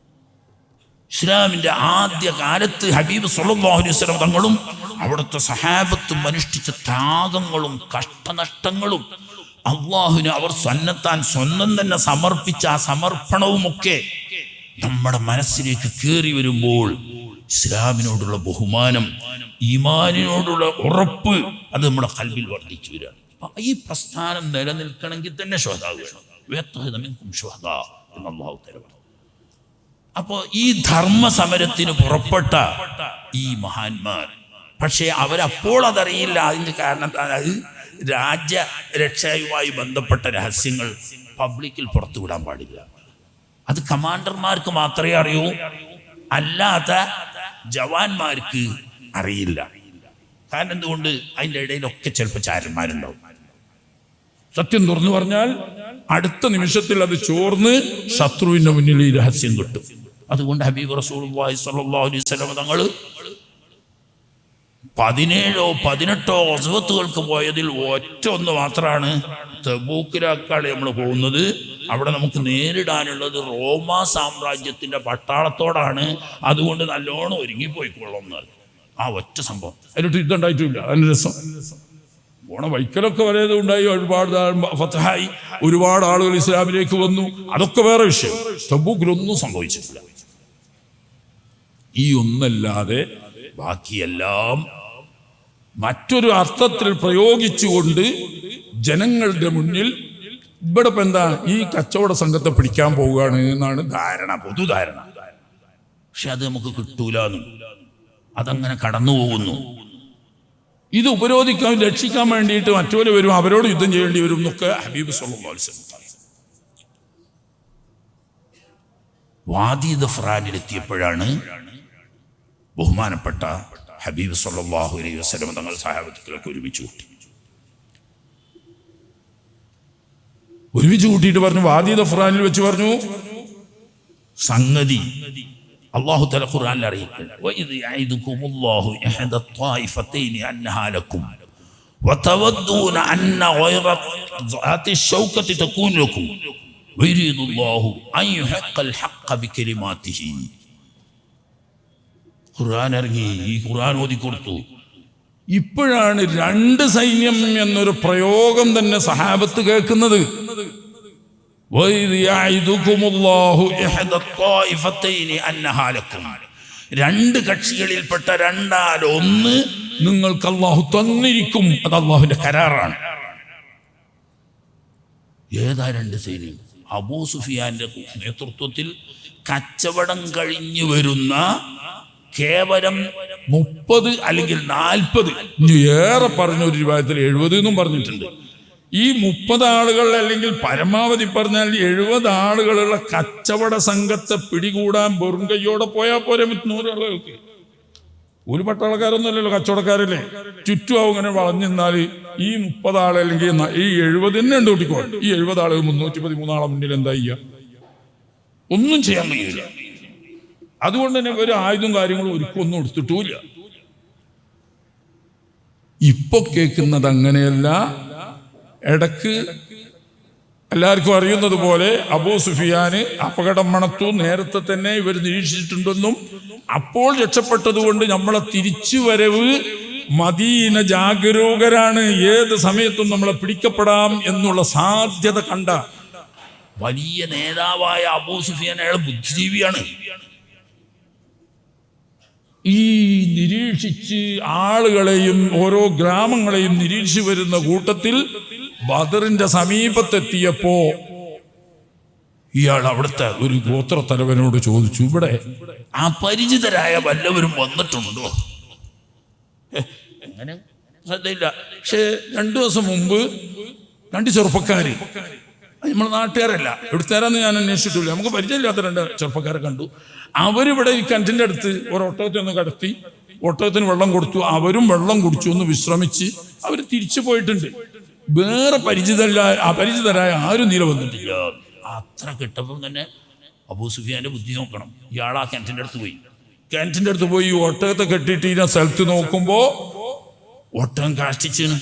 Speaker 1: ഇസ്ലാമിന്റെ ആദ്യ കാലത്ത് ഹബീബ് സല്ലല്ലാഹു അലൈഹി വസല്ലം തങ്ങളും അവിടുത്തെ സഹാബത്തും അനുഷ്ഠിച്ച ത്യാഗങ്ങളും കഷ്ടനഷ്ടങ്ങളും അള്ളാഹുവിന് അവർ സ്വന്തം തന്നെ സമർപ്പിച്ച ആ സമർപ്പണവുമൊക്കെ നമ്മുടെ മനസ്സിലേക്ക് കയറി വരുമ്പോൾ ഇസ്ലാമിനോടുള്ള ബഹുമാനം, ഈമാനിനോടുള്ള ഉറപ്പ് അത് നമ്മുടെ കൽബിൽ വർദ്ധിച്ചു വരികയാണ്. ഈ പ്രസ്ഥാനം നിലനിൽക്കണമെങ്കിൽ തന്നെ ശുഹദാ വേണം. അപ്പോ ഈ ധർമ്മ സമരത്തിന് പുറപ്പെട്ട ഈ മഹാന്മാർ, പക്ഷേ അവരപ്പോൾ അതറിയില്ല. അതിന്റെ കാരണം അത് രാജ്യരക്ഷയുമായി ബന്ധപ്പെട്ട രഹസ്യങ്ങൾ പബ്ലിക്കിൽ പുറത്തുവിടാൻ പാടില്ല. അത് കമാൻഡർമാർക്ക് മാത്രമേ അറിയൂ, അല്ലാത്ത ജവാന്മാർക്ക് അറിയില്ല. കാരണം എന്തുകൊണ്ട്? അതിൻ്റെ ഇടയിലൊക്കെ ചിലപ്പോൾ ചാരന്മാരുണ്ടാവും. സത്യം തുറന്നു പറഞ്ഞാൽ അടുത്ത നിമിഷത്തിൽ അത് ചോർന്ന് ശത്രുവിന്റെ മുന്നിൽ ഈ രഹസ്യം കിട്ടും. അതുകൊണ്ട് ഹബീബ് റസൂലുള്ളാഹി സ്വല്ലല്ലാഹു അലൈഹി വസല്ലം തങ്ങൾ 17-18 ഗസ്വത്തുകൾക്ക് പോയതിൽ ഒന്ന് മാത്രമാണ് തബൂക്കിലേക്കാണ് നമ്മൾ പോകുന്നത്. അവിടെ നമുക്ക് നേരിടാനുള്ളത് റോമാ സാമ്രാജ്യത്തിന്റെ പട്ടാളത്തോടാണ്. അതുകൊണ്ട് നല്ലോണം ഒരുങ്ങിപ്പോയിക്കൊള്ളും എന്ന് പറഞ്ഞു. ആ ഒറ്റ സംഭവം അതിനൊട്ട് യുദ്ധം ഉണ്ടായിട്ടില്ല. അതിന് രസം പോണ വൈക്കലൊക്കെ വരേത് ഉണ്ടായി, ഒരുപാട് ഫതഹായി, ഒരുപാട് ആളുകൾ ഇസ്ലാമിലേക്ക് വന്നു. അതൊക്കെ വേറെ വിഷയം. തബൂക്കിലൊന്നും സംഭവിച്ചിട്ടില്ല. ഈ ഒന്നല്ലാതെ ബാക്കിയെല്ലാം മറ്റൊരു അർത്ഥത്തിൽ പ്രയോഗിച്ചുകൊണ്ട് ജനങ്ങളുടെ മുന്നിൽ ഇവിടെ ഇപ്പം എന്താ ഈ കച്ചവട സംഘത്തെ പിടിക്കാൻ പോവുകയാണ് എന്നാണ് ധാരണ, പൊതുധാരണ. പക്ഷെ അത് നമുക്ക് കിട്ടൂലെന്നും അതങ്ങനെ കടന്നു പോകുന്നു. ഇത് ഉപരോധിക്കാൻ, രക്ഷിക്കാൻ വേണ്ടിയിട്ട് മറ്റവര് വരും, അവരോട് യുദ്ധം ചെയ്യേണ്ടി വരും എന്നൊക്കെ ഹബീബ് സല്ലല്ലാഹു അലൈഹി വസല്ലം വാദി ദഫ്രാനിലെത്തിയപ്പോഴാണ് ബഹുമാനപ്പെട്ട ഹബീബ് സല്ലല്ലാഹു അലൈഹി വസല്ലം തങ്ങൾ സഹാബത്തുക്കളൊക്കെ ഒരുമിച്ച് കൂട്ടിയിട്ട് പറഞ്ഞു, വാദി ദഫ്രാനിൽ വെച്ച് പറഞ്ഞു, സംഗതി അല്ലാഹു തആല ഖുർആനിൽ അറിയിക്കുന്നു, വഇദ് യഅിദുകുമുല്ലാഹു ഇഹദ ത്വായിഫതൈനി അന്നഹാ ലക്കും വതവദ്ദൂന അന്ന ഗൈറ ദാതി ശൗകതി തകൂന ലക്കും വയരീദുല്ലാഹു അൻ യുഹഖൽ ഹഖ്ഖ ബികലിമാതിഹി. ഖുർആൻ ഇറങ്ങി, ഈ ഖുർആൻ ഓതി കൊടുത്തു. ഇപ്പോഴാണ് രണ്ട് സൈന്യം എന്നൊരു പ്രയോഗം തന്നെ സഹാബത്ത് കേൾക്കുന്നത്. രണ്ട് കക്ഷികളിൽപ്പെട്ട രണ്ടാലൊന്ന് നിങ്ങൾക്ക് അള്ളാഹു തന്നിരിക്കും. അത് അള്ളാഹുവിന്റെ കരാറാണ്. ഏതാ രണ്ട് സൈന്യം? അബൂ സുഫിയാന്റെ നേതൃത്വത്തിൽ കച്ചവടം കഴിഞ്ഞു വരുന്ന കേവലം 30 അല്ലെങ്കിൽ 40, ഏറെ പറഞ്ഞ ഒരു രൂപത്തിൽ 70 എന്നും പറഞ്ഞിട്ടുണ്ട്. ഈ 30 ആളുകൾ അല്ലെങ്കിൽ പരമാവധി പറഞ്ഞാൽ 70 ആളുകളുള്ള കച്ചവട സംഘത്തെ പിടികൂടാൻ വെറും കയ്യോടെ പോയാൽ പോരെ 100 ആളുകൾക്ക്. ഒരു പട്ടാളക്കാരൊന്നും അല്ലല്ലോ, കച്ചവടക്കാരല്ലേ. ചുറ്റുമാവും ഇങ്ങനെ വളഞ്ഞെന്നാൽ ഈ 30 ആളെ അല്ലെങ്കിൽ ഈ 70 തന്നെ ഉണ്ട് കൂട്ടിക്കോ. ഈ 70 ആളുകൾ 313 ആളെ മുന്നിൽ എന്താ ചെയ്യുക? ഒന്നും ചെയ്യാൻ കഴിയില്ല. അതുകൊണ്ട് തന്നെ ഒരു ആയുധം കാര്യങ്ങളും ഒരിക്കൊന്നും എടുത്തിട്ടുമില്ല. ഇപ്പൊ കേൾക്കുന്നത് അങ്ങനെയല്ല. ഇടക്ക് എല്ലാവർക്കും അറിയുന്നത് പോലെ അബൂ സുഫിയാന് അപകടം മണത്തു. നേരത്തെ തന്നെ ഇവർ നിരീക്ഷിച്ചിട്ടുണ്ടെന്നും അപ്പോൾ രക്ഷപ്പെട്ടതുകൊണ്ട് നമ്മളെ തിരിച്ചുവരവ് മദീന ജാഗരൂകരാണ്, ഏത് സമയത്തും നമ്മളെ പിടിക്കപ്പെടാം എന്നുള്ള സാധ്യത കണ്ട വലിയ നേതാവായ അബൂ സുഫിയാൻ അയാൾ ബുദ്ധിജീവിയാണ്. ഈ നിരീക്ഷിച്ച് ആളുകളെയും ഓരോ ഗ്രാമങ്ങളെയും നിരീക്ഷിച്ചു വരുന്ന കൂട്ടത്തിൽ ബദറിന്റെ സമീപത്തെത്തിയപ്പോ ഇയാൾ അവിടുത്തെ ഒരു ഗോത്രത്തലവനോട് ചോദിച്ചു, ഇവിടെ അപരിചിതരായ വല്ലവരും വന്നിട്ടുണ്ടോ? എങ്ങനെ ശ്രദ്ധയില്ല. പക്ഷെ 2 ദിവസം മുമ്പ് 2 ചെറുപ്പക്കാർ, നമ്മൾ നാട്ടുകാരല്ല, എവിടുത്തേരാന്ന് ഞാൻ അന്വേഷിച്ചിട്ടില്ല, നമുക്ക് പരിചയമില്ലാത്ത 2 ചെറുപ്പക്കാരെ കണ്ടു. അവരിവിടെ ഈ കിണറ്റിൻ്റെ അടുത്ത് ഒരു ഒട്ടകത്തെ ഒന്ന് കടത്തി, ഒട്ടകത്തിന് വെള്ളം കൊടുത്തു, അവരും വെള്ളം കുടിച്ചു, ഒന്ന് വിശ്രമിച്ച് അവർ തിരിച്ചു പോയിട്ടുണ്ട്. വേറെ അപരിചിതരായ ആരും നീല വന്നിട്ടില്ല. അത്ര കിട്ടപ്പം തന്നെ അബൂ സുഫിയാന്റെ ബുദ്ധി നോക്കണം. ഇയാൾ ആ കിണറ്റിൻ്റെ അടുത്ത് പോയി ഒട്ടകത്തെ കെട്ടിയിട്ട് ഈ സ്ഥലത്ത് നോക്കുമ്പോ ഒട്ടകം കാഷ്ടിച്ചാണ്.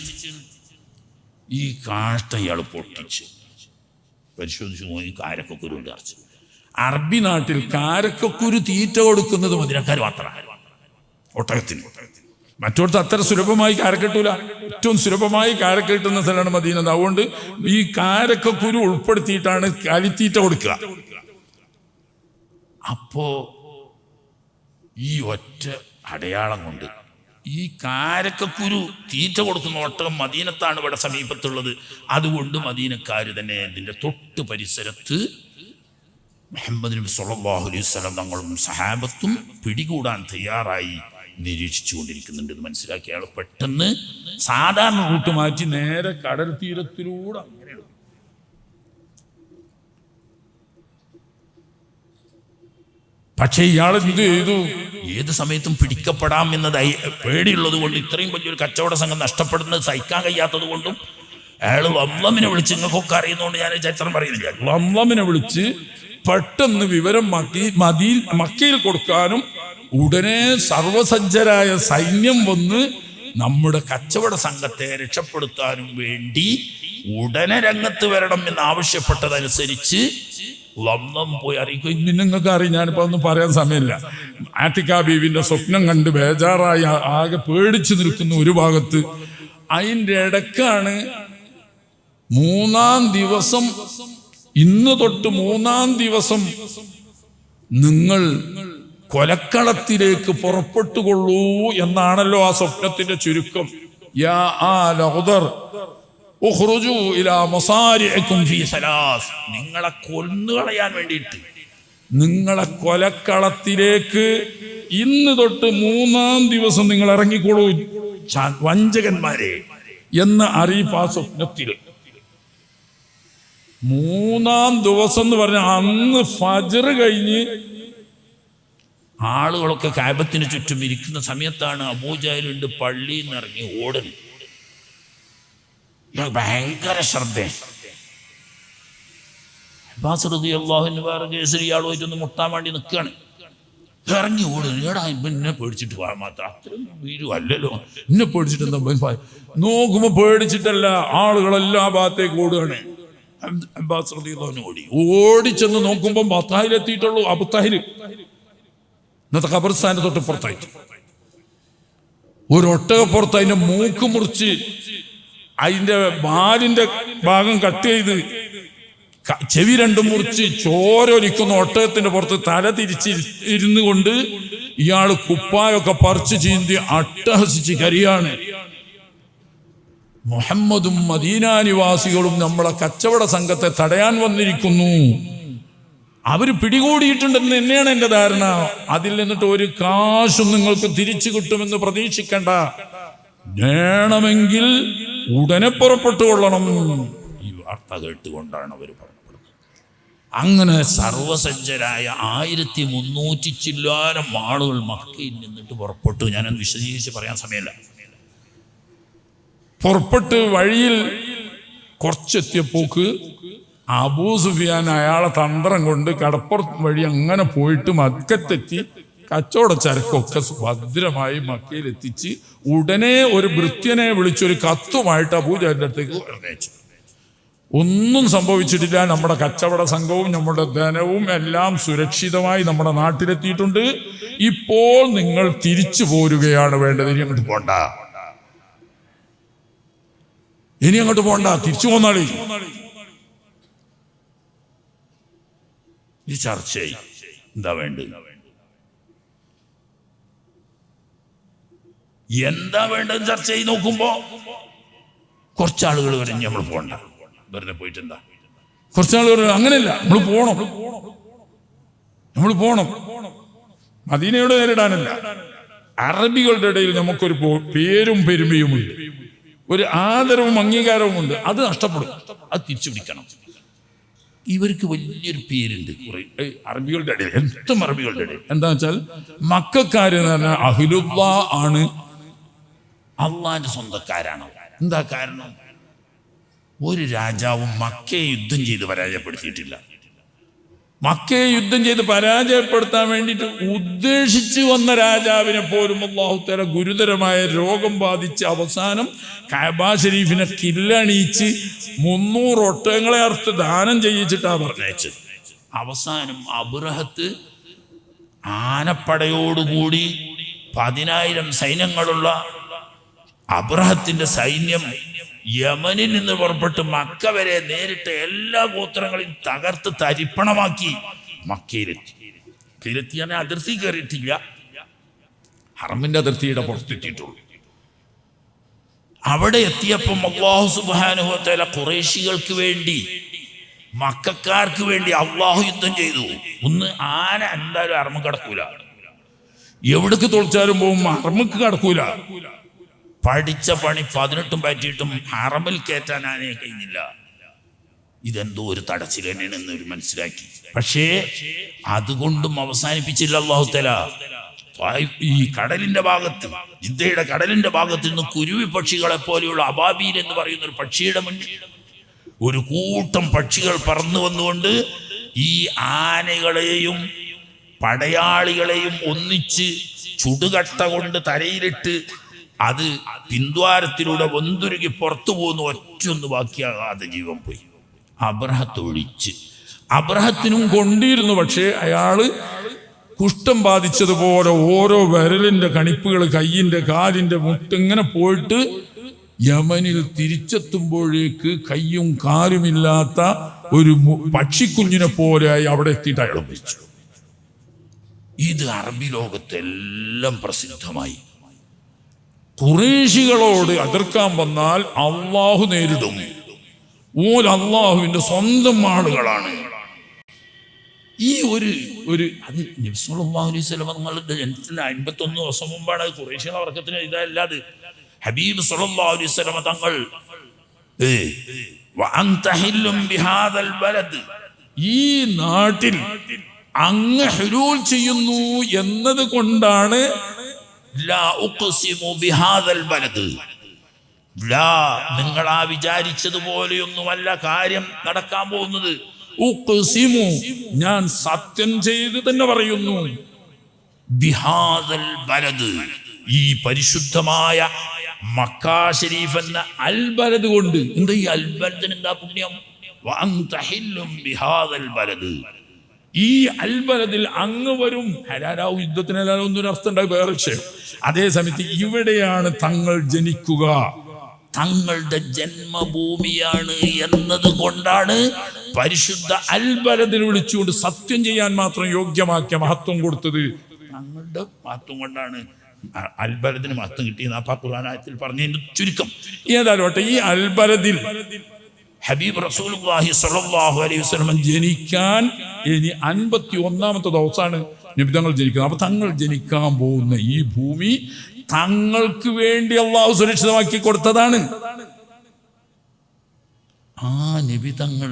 Speaker 1: ഈ കാഷ്ടം ഇയാൾ പൊട്ടിച്ച് പരിശോധിച്ചു പോയി, കാരക്കക്കുരു അരച്ച്. അറബി നാട്ടിൽ കാരക്കക്കുരു തീറ്റ കൊടുക്കുന്നത് മദീനക്കാർ മാത്രമാണ് ഒട്ടകത്തിന്. മറ്റോടത്ത് അത്ര സുലഭമായി കാരക്കെട്ടൂല. ഏറ്റവും സുലഭമായി കാരക്ക കിട്ടുന്ന സ്ഥലമാണ് മദീന. അതുകൊണ്ട് ഈ കാരക്കക്കുരു ഉൾപ്പെടുത്തിയിട്ടാണ് കാലിത്തീറ്റ കൊടുക്കുക. അപ്പോ ഈ ഒറ്റ അടയാളം കൊണ്ട് ഈ കാരക്കക്കുരു തീറ്റ കൊടുക്കുന്ന ഒട്ടകം മദീനത്താണ് ഇവിടെ സമീപത്തുള്ളത്. അതുകൊണ്ട് മദീനക്കാർ തന്നെ ഇതിൻ്റെ തൊട്ട് പരിസരത്ത് മുഹമ്മദ് നബി സ്വല്ലല്ലാഹു അലൈഹി വസല്ലം തങ്ങളും സഹാബത്തും പിടികൂടാൻ തയ്യാറായി നിരീക്ഷിച്ചുകൊണ്ടിരിക്കുന്നുണ്ട്. ഇത് മനസ്സിലാക്കിയ ആൾ പെട്ടെന്ന് സാധാരണ റൂട്ട് മാറ്റി നേരെ കടൽ തീരത്തിലൂടെ അങ്ങനെയാണ്. പക്ഷെ ഇയാൾ എന്ത് ചെയ്തു? ഏത് സമയത്തും പിടിക്കപ്പെടാം എന്നത് പേടിയുള്ളത് കൊണ്ട്, ഇത്രയും വലിയൊരു കച്ചവട സംഘം നഷ്ടപ്പെടുന്നത് സഹിക്കാൻ കഴിയാത്തത് കൊണ്ടും അയാൾ ലംലമിനെ വിളിച്ച്, നിങ്ങൾക്കൊക്കെ അറിയുന്നതുകൊണ്ട് ഞാൻ ചരിത്രം പറയുന്നില്ല, ലംലമിനെ വിളിച്ച് പെട്ടെന്ന് വിവരം മക്കയിൽ കൊടുക്കാനും ഉടനെ സർവസജ്ജരായ സൈന്യം വന്ന് നമ്മുടെ കച്ചവട സംഘത്തെ രക്ഷപ്പെടുത്താനും വേണ്ടി ഉടനെ രംഗത്ത് വരണം എന്ന് ആവശ്യപ്പെട്ടതനുസരിച്ച് ലംലം പോയി അറിയിക്കും. ഇനി നിങ്ങൾക്ക് അറിയാം, ഞാനിപ്പോൾ ഒന്നും പറയാൻ സമയമില്ല. ആത്തിക്ക ബീവിന്റെ സ്വപ്നം കണ്ട് ബേജാറായി ആകെ പേടിച്ചു നിൽക്കുന്ന ഒരു ഭാഗത്ത്. അതിൻ്റെ ഇടക്കാണ് 3-ാം ദിവസം, ഇന്ന് തൊട്ട് 3-ാം ദിവസം നിങ്ങൾ കൊലക്കളത്തിലേക്ക് പുറപ്പെട്ടുകൊള്ളൂ എന്നാണല്ലോ ആ സ്വപ്നത്തിന്റെ ചുരുക്കം. യാ ആല ഖുദർ ഉഖ്റുജു ഇലാ മസാരിഇകും ഫീ സലാസ്. നിങ്ങളെ കൊന്നുകളയാൻ വേണ്ടിയിട്ട് നിങ്ങളെ കൊലക്കളത്തിലേക്ക് ഇന്ന് തൊട്ട് 3-ാം ദിവസം നിങ്ങൾ ഇറങ്ങിക്കോളൂ വഞ്ചകന്മാരെ എന്ന അറിയിപ്പ് ആ സ്വപ്നത്തിൽ. 3-ാം ദിവസം എന്ന് പറഞ്ഞാൽ അന്ന് ഫജ്ർ കഴിഞ്ഞ് ആളുകളൊക്കെ കഅബത്തിന് ചുറ്റും ഇരിക്കുന്ന സമയത്താണ് അബൂജഹലുണ്ട് പള്ളിയിൽ നിന്ന് ഇറങ്ങി ഓടുന്നത്. ഭയങ്കര ശ്രദ്ധ. അബ്ബാസ് റളിയല്ലാഹു അൻഹു വേറെ കേസരി ഇയാളുമായിട്ടൊന്ന് മുട്ടാൻ വേണ്ടി നിൽക്കുകയാണ്. ഇറങ്ങി ഓടുന്നു. ഏടാ എന്നെ പേടിച്ചിട്ട് മാത്രം അത്രയും വീരുവല്ലല്ലോ, എന്നെ പേടിച്ചിട്ട് എന്താ നോക്കുമ്പോ പേടിച്ചിട്ടല്ല, ആളുകളെല്ലാം ഭാഗത്തേക്ക് ഓടുകയാണ്. അബ്ബാസ് റളിയല്ലാഹു അൻഹു ഓടിച്ചെന്ന് നോക്കുമ്പോ ബത്താഹിലെത്തിയിട്ടുള്ളൂ. അബുത്താഹിൽ ഇന്നത്തെ ഖബർസ്ഥാന്റെ തൊട്ടിപ്പുറത്തായിട്ട് ഒരു ഒട്ടകപ്പുറത്ത് അതിന്റെ മൂക്ക് മുറിച്ച് അതിന്റെ വാലിന്റെ ഭാഗം കട്ട് ചെയ്ത് ചെവി 2 മുറിച്ച് ചോരൊലിക്കുന്ന ഒട്ടകത്തിന്റെ പുറത്ത് തല തിരിച്ചിരുന്നു കൊണ്ട് ഇയാൾ കുപ്പായൊക്കെ പറിച്ച് ചീന്തി അട്ടഹസിച്ച് കരിയാണ്. മുഹമ്മദും മദീന നിവാസികളും നമ്മളെ കച്ചവട സംഘത്തെ തടയാൻ വന്നിരിക്കുന്നു, അവർ പിടികൂടിയിട്ടുണ്ടെന്ന് തന്നെയാണ് എൻ്റെ ധാരണ. അതിൽ നിന്നിട്ട് ഒരു കാശും നിങ്ങൾക്ക് തിരിച്ചു കിട്ടുമെന്ന് പ്രതീക്ഷിക്കണ്ട, വേണമെങ്കിൽ ഉടനെ പുറപ്പെട്ടുകൊള്ളണം. ഈ വാർത്ത കേട്ടുകൊണ്ടാണ് അവർ പുറപ്പെടുന്നത്. അങ്ങനെ സർവസജ്ജരായ 1300 ചില്ലാനം ആളുകൾ മക്കയിൽ നിന്നിട്ട് പുറപ്പെട്ടു. ഞാനത് വിശദീകരിച്ച് പറയാൻ സമയമില്ല. പുറപ്പെട്ട് വഴിയിൽ കുറച്ചെത്തിയപ്പോക്ക് അബൂ സുഫിയാൻ അയാളെ തന്ത്രം കൊണ്ട് കടപ്പുറത്ത് വഴി അങ്ങനെ പോയിട്ട് മക്കത്തെത്തി കച്ചവട ചരക്കൊക്കെ ഭദ്രമായി മക്കയിൽ എത്തിച്ച് ഉടനെ ഒരു ഭൃത്യനെ വിളിച്ചൊരു കത്തുമായിട്ട് അബൂജഹലിന്റെ അടുത്തേക്ക് പറഞ്ഞയച്ചു. ഒന്നും സംഭവിച്ചിട്ടില്ല, നമ്മുടെ കച്ചവട സംഘവും നമ്മുടെ ധനവും എല്ലാം സുരക്ഷിതമായി നമ്മുടെ നാട്ടിലെത്തിയിട്ടുണ്ട്. ഇപ്പോൾ നിങ്ങൾ തിരിച്ചു പോരുകയാണ് വേണ്ടത്, ഇനി അങ്ങോട്ട് പോണ്ട, ഇനി അങ്ങോട്ട് പോണ്ട, തിരിച്ചു പോന്നാളി. ഈ ചർച്ചയായി എന്താ വേണ്ടത്, എന്താ വേണ്ടത് ചർച്ച ചെയ്ത് നോക്കുമ്പോ കുറച്ചാളുകൾ വരെ നമ്മൾ പോകണ്ട, വെറുതെ പോയിട്ട് എന്താ. കുറച്ചാളുകൾ അങ്ങനെയല്ല, നമ്മൾ പോണം, മദീനയോട് നേരിടാനല്ല, അറബികളുടെ ഇടയിൽ നമുക്കൊരു പേരും പെരുമയുമുണ്ട്, ഒരു ആദരവും അംഗീകാരവും ഉണ്ട്. അത് നഷ്ടപ്പെടും, അത് തിരിച്ചു പിടിക്കണം. ഇവർക്ക് വലിയൊരു പേരുണ്ട് അറബികളുടെ ഇടയിൽ, എന്തും അറബികളുടെ ഇടയിൽ. എന്താ വെച്ചാൽ മക്കക്കാര് എന്ന് പറഞ്ഞാൽ അഹ്ലുല്ലാ ആണ്, അള്ളാന്റെ സ്വന്തക്കാരാണ്. എന്താ കാരണം? ഒരു രാജാവും മക്കയെ യുദ്ധം ചെയ്ത് പരാജയപ്പെടുത്തിയിട്ടില്ല. മക്കയെ യുദ്ധം ചെയ്ത് പരാജയപ്പെടുത്താൻ വേണ്ടിയിട്ട് ഉദ്ദേശിച്ചു വന്ന രാജാവിനെ പോലും അല്ലാഹു തആല ഗുരുതരമായ രോഗം ബാധിച്ച് അവസാനം കഅബ ശരീഫിനെ കില്ലണിയിച്ച് 300 ഒട്ടകങ്ങളെ അറുത്ത് ദാനം ചെയ്യിച്ചിട്ടാണ് പറഞ്ഞയച്ചത്. അവസാനം അബ്രഹത്ത് ആനപ്പടയോടുകൂടി 10,000 സൈന്യങ്ങളുള്ള അബ്രഹത്തിന്റെ സൈന്യം യമനിൽ നിന്ന് പുറപ്പെട്ട് മക്ക വരെ നേരിട്ട് എല്ലാ ഗോത്രങ്ങളെയും തകർത്ത് തരിപ്പണമാക്കി മക്കയിലെത്തി. അതിർത്തി കയറിയിട്ടില്ല, ഹറമിന്റെ അതിർത്തിയുടെ പുറത്തെത്തിയിട്ടുള്ളൂ. അവിടെ എത്തിയപ്പം അല്ലാഹു സുബ്ഹാനഹു വ തആല ഖുറൈശികൾക്ക് വേണ്ടി, മക്കക്കാർക്ക് വേണ്ടി അല്ലാഹു യുദ്ധം ചെയ്തു. ഒന്ന്, ആന എന്തായാലും ഹറമ് കടക്കൂല, എവിടേക്ക് തൊളിച്ചാലും പോകും, ഹറമുക്ക് കടക്കൂല. പഠിച്ച പണി 18 പറ്റിയിട്ടും ഹറമിൽ കയറ്റാൻ ആനയെ കഴിഞ്ഞില്ല. ഇതെന്തോ ഒരു തടച്ചിൽ തന്നെയാണെന്ന് ഒരു മനസ്സിലാക്കി. പക്ഷേ അതുകൊണ്ടും അവസാനിപ്പിച്ചില്ല അല്ലാഹു തആല. ഈ കടലിന്റെ ഭാഗത്ത്, ജിദ്ദയുടെ കടലിന്റെ ഭാഗത്ത് നിന്ന് കുരുവി പക്ഷികളെ പോലെയുള്ള അബാബീൽ എന്ന് പറയുന്ന ഒരു പക്ഷിയുടെ മുന്നിൽ ഒരു കൂട്ടം പക്ഷികൾ പറന്നു വന്നുകൊണ്ട് ഈ ആനകളെയും പടയാളികളെയും ഒന്നിച്ച് ചുടുകട്ട കൊണ്ട് തലയിലിട്ട് അത് പിന്ദ്വാരത്തിലൂടെ വന്തുരുകി പുറത്തു പോകുന്ന ഒറ്റൊന്ന് ബാക്കിയാകാതെ ജീവൻ പോയി. അബ്രഹത്ത് ഒഴിച്ച്. അബ്രഹത്തിനും കൊണ്ടിരുന്നു, പക്ഷേ അയാള് കുഷ്ഠം ബാധിച്ചതുപോലെ ഓരോ വിരലിന്റെ കണിപ്പുകൾ, കയ്യിന്റെ കാലിന്റെ മുട്ടിങ്ങനെ പോയിട്ട് യമനിൽ തിരിച്ചെത്തുമ്പോഴേക്ക് കയ്യും കാലുമില്ലാത്ത ഒരു പക്ഷിക്കുഞ്ഞിനെ പോലെയായി അവിടെ എത്തിയിട്ട് അയാൾ മരിച്ചു. ഇത് അറബി ലോകത്തെല്ലാം പ്രസിദ്ധമായി. ഖുറൈശികളോട് എതിർക്കാൻ വന്നാൽ അള്ളാഹു നേരിടും. അള്ളാഹുവിന്റെ സ്വന്തം ആളുകളാണ്. ഈ ഒരു അത് നബി സല്ലല്ലാഹു അലൈഹി വസല്ലം തങ്ങളുടെ ജനനത്തിന് 51 ദിവസം മുമ്പാണ് ഖുറൈശികളുടെ വർക്കത്തിന് ഇതല്ലാതെ ഹബീബ് സല്ലല്ലാഹു അലൈഹി വസല്ലം തങ്ങൾ ഈ നാട്ടിൽ അങ്ങ് ഹുലൂൽ ചെയ്യുന്നു എന്നത് കൊണ്ടാണ് നിങ്ങൾ ആ വിചാരിച്ചതുപോലെയൊന്നുമല്ല കാര്യം നടക്കാൻ പോകുന്നത്. ഞാൻ സത്യം ചെയ്ത് തന്നെ പറയുന്നു, ബിഹാദൽ ബലദ്, ഈ പരിശുദ്ധമായ മക്കാ ശരീഫ് എന്ന അൽബലദ് കൊണ്ട്. എന്താ ഈ അൽബലദിന് എന്താ പുണ്യം? ബിഹാദൽ ബലദ്, ഈ അൽബലദിൽ അങ്ങ് വരും. ഹലാലാവും യുദ്ധത്തിന് ഹലാലാവും എന്നൊരു അർത്ഥം ഉണ്ടായി, വേറെ വിഷയം. അതേ സമയത്ത് ഇവിടെയാണ് തങ്ങൾ ജനിക്കുക, തങ്ങളുടെ ജന്മഭൂമിയാണ് എന്നത് കൊണ്ടാണ് പരിശുദ്ധ അൽബലദിൽ വിളിച്ചുകൊണ്ട് സത്യം ചെയ്യാൻ മാത്രം യോഗ്യമാക്കിയ മഹത്വം കൊടുത്തത്. തങ്ങളുടെ മഹത്വം കൊണ്ടാണ് അൽബലദിന് മഹത്വം കിട്ടിയെന്ന് ആ ഖുർആനായത്തിൽ പറഞ്ഞതിന്റെ ചുരുക്കം. ഏതായാലും ഈ അൽബലദിൽ ഹബീബ് റസൂലുള്ളാഹി സ്വല്ലല്ലാഹു അലൈഹി വസല്ലം ജനിക്കാൻ ഇനി 51ാമത്തെ ദിവസമാണ് നബി തങ്ങൾ ജനിക്കുന്നത്. അപ്പൊ തങ്ങൾ ജനിക്കാൻ പോകുന്ന ഈ ഭൂമി തങ്ങൾക്ക് വേണ്ടി അള്ളാഹു സുരക്ഷിതമാക്കി കൊടുത്തതാണ്. ആ നബി തങ്ങൾ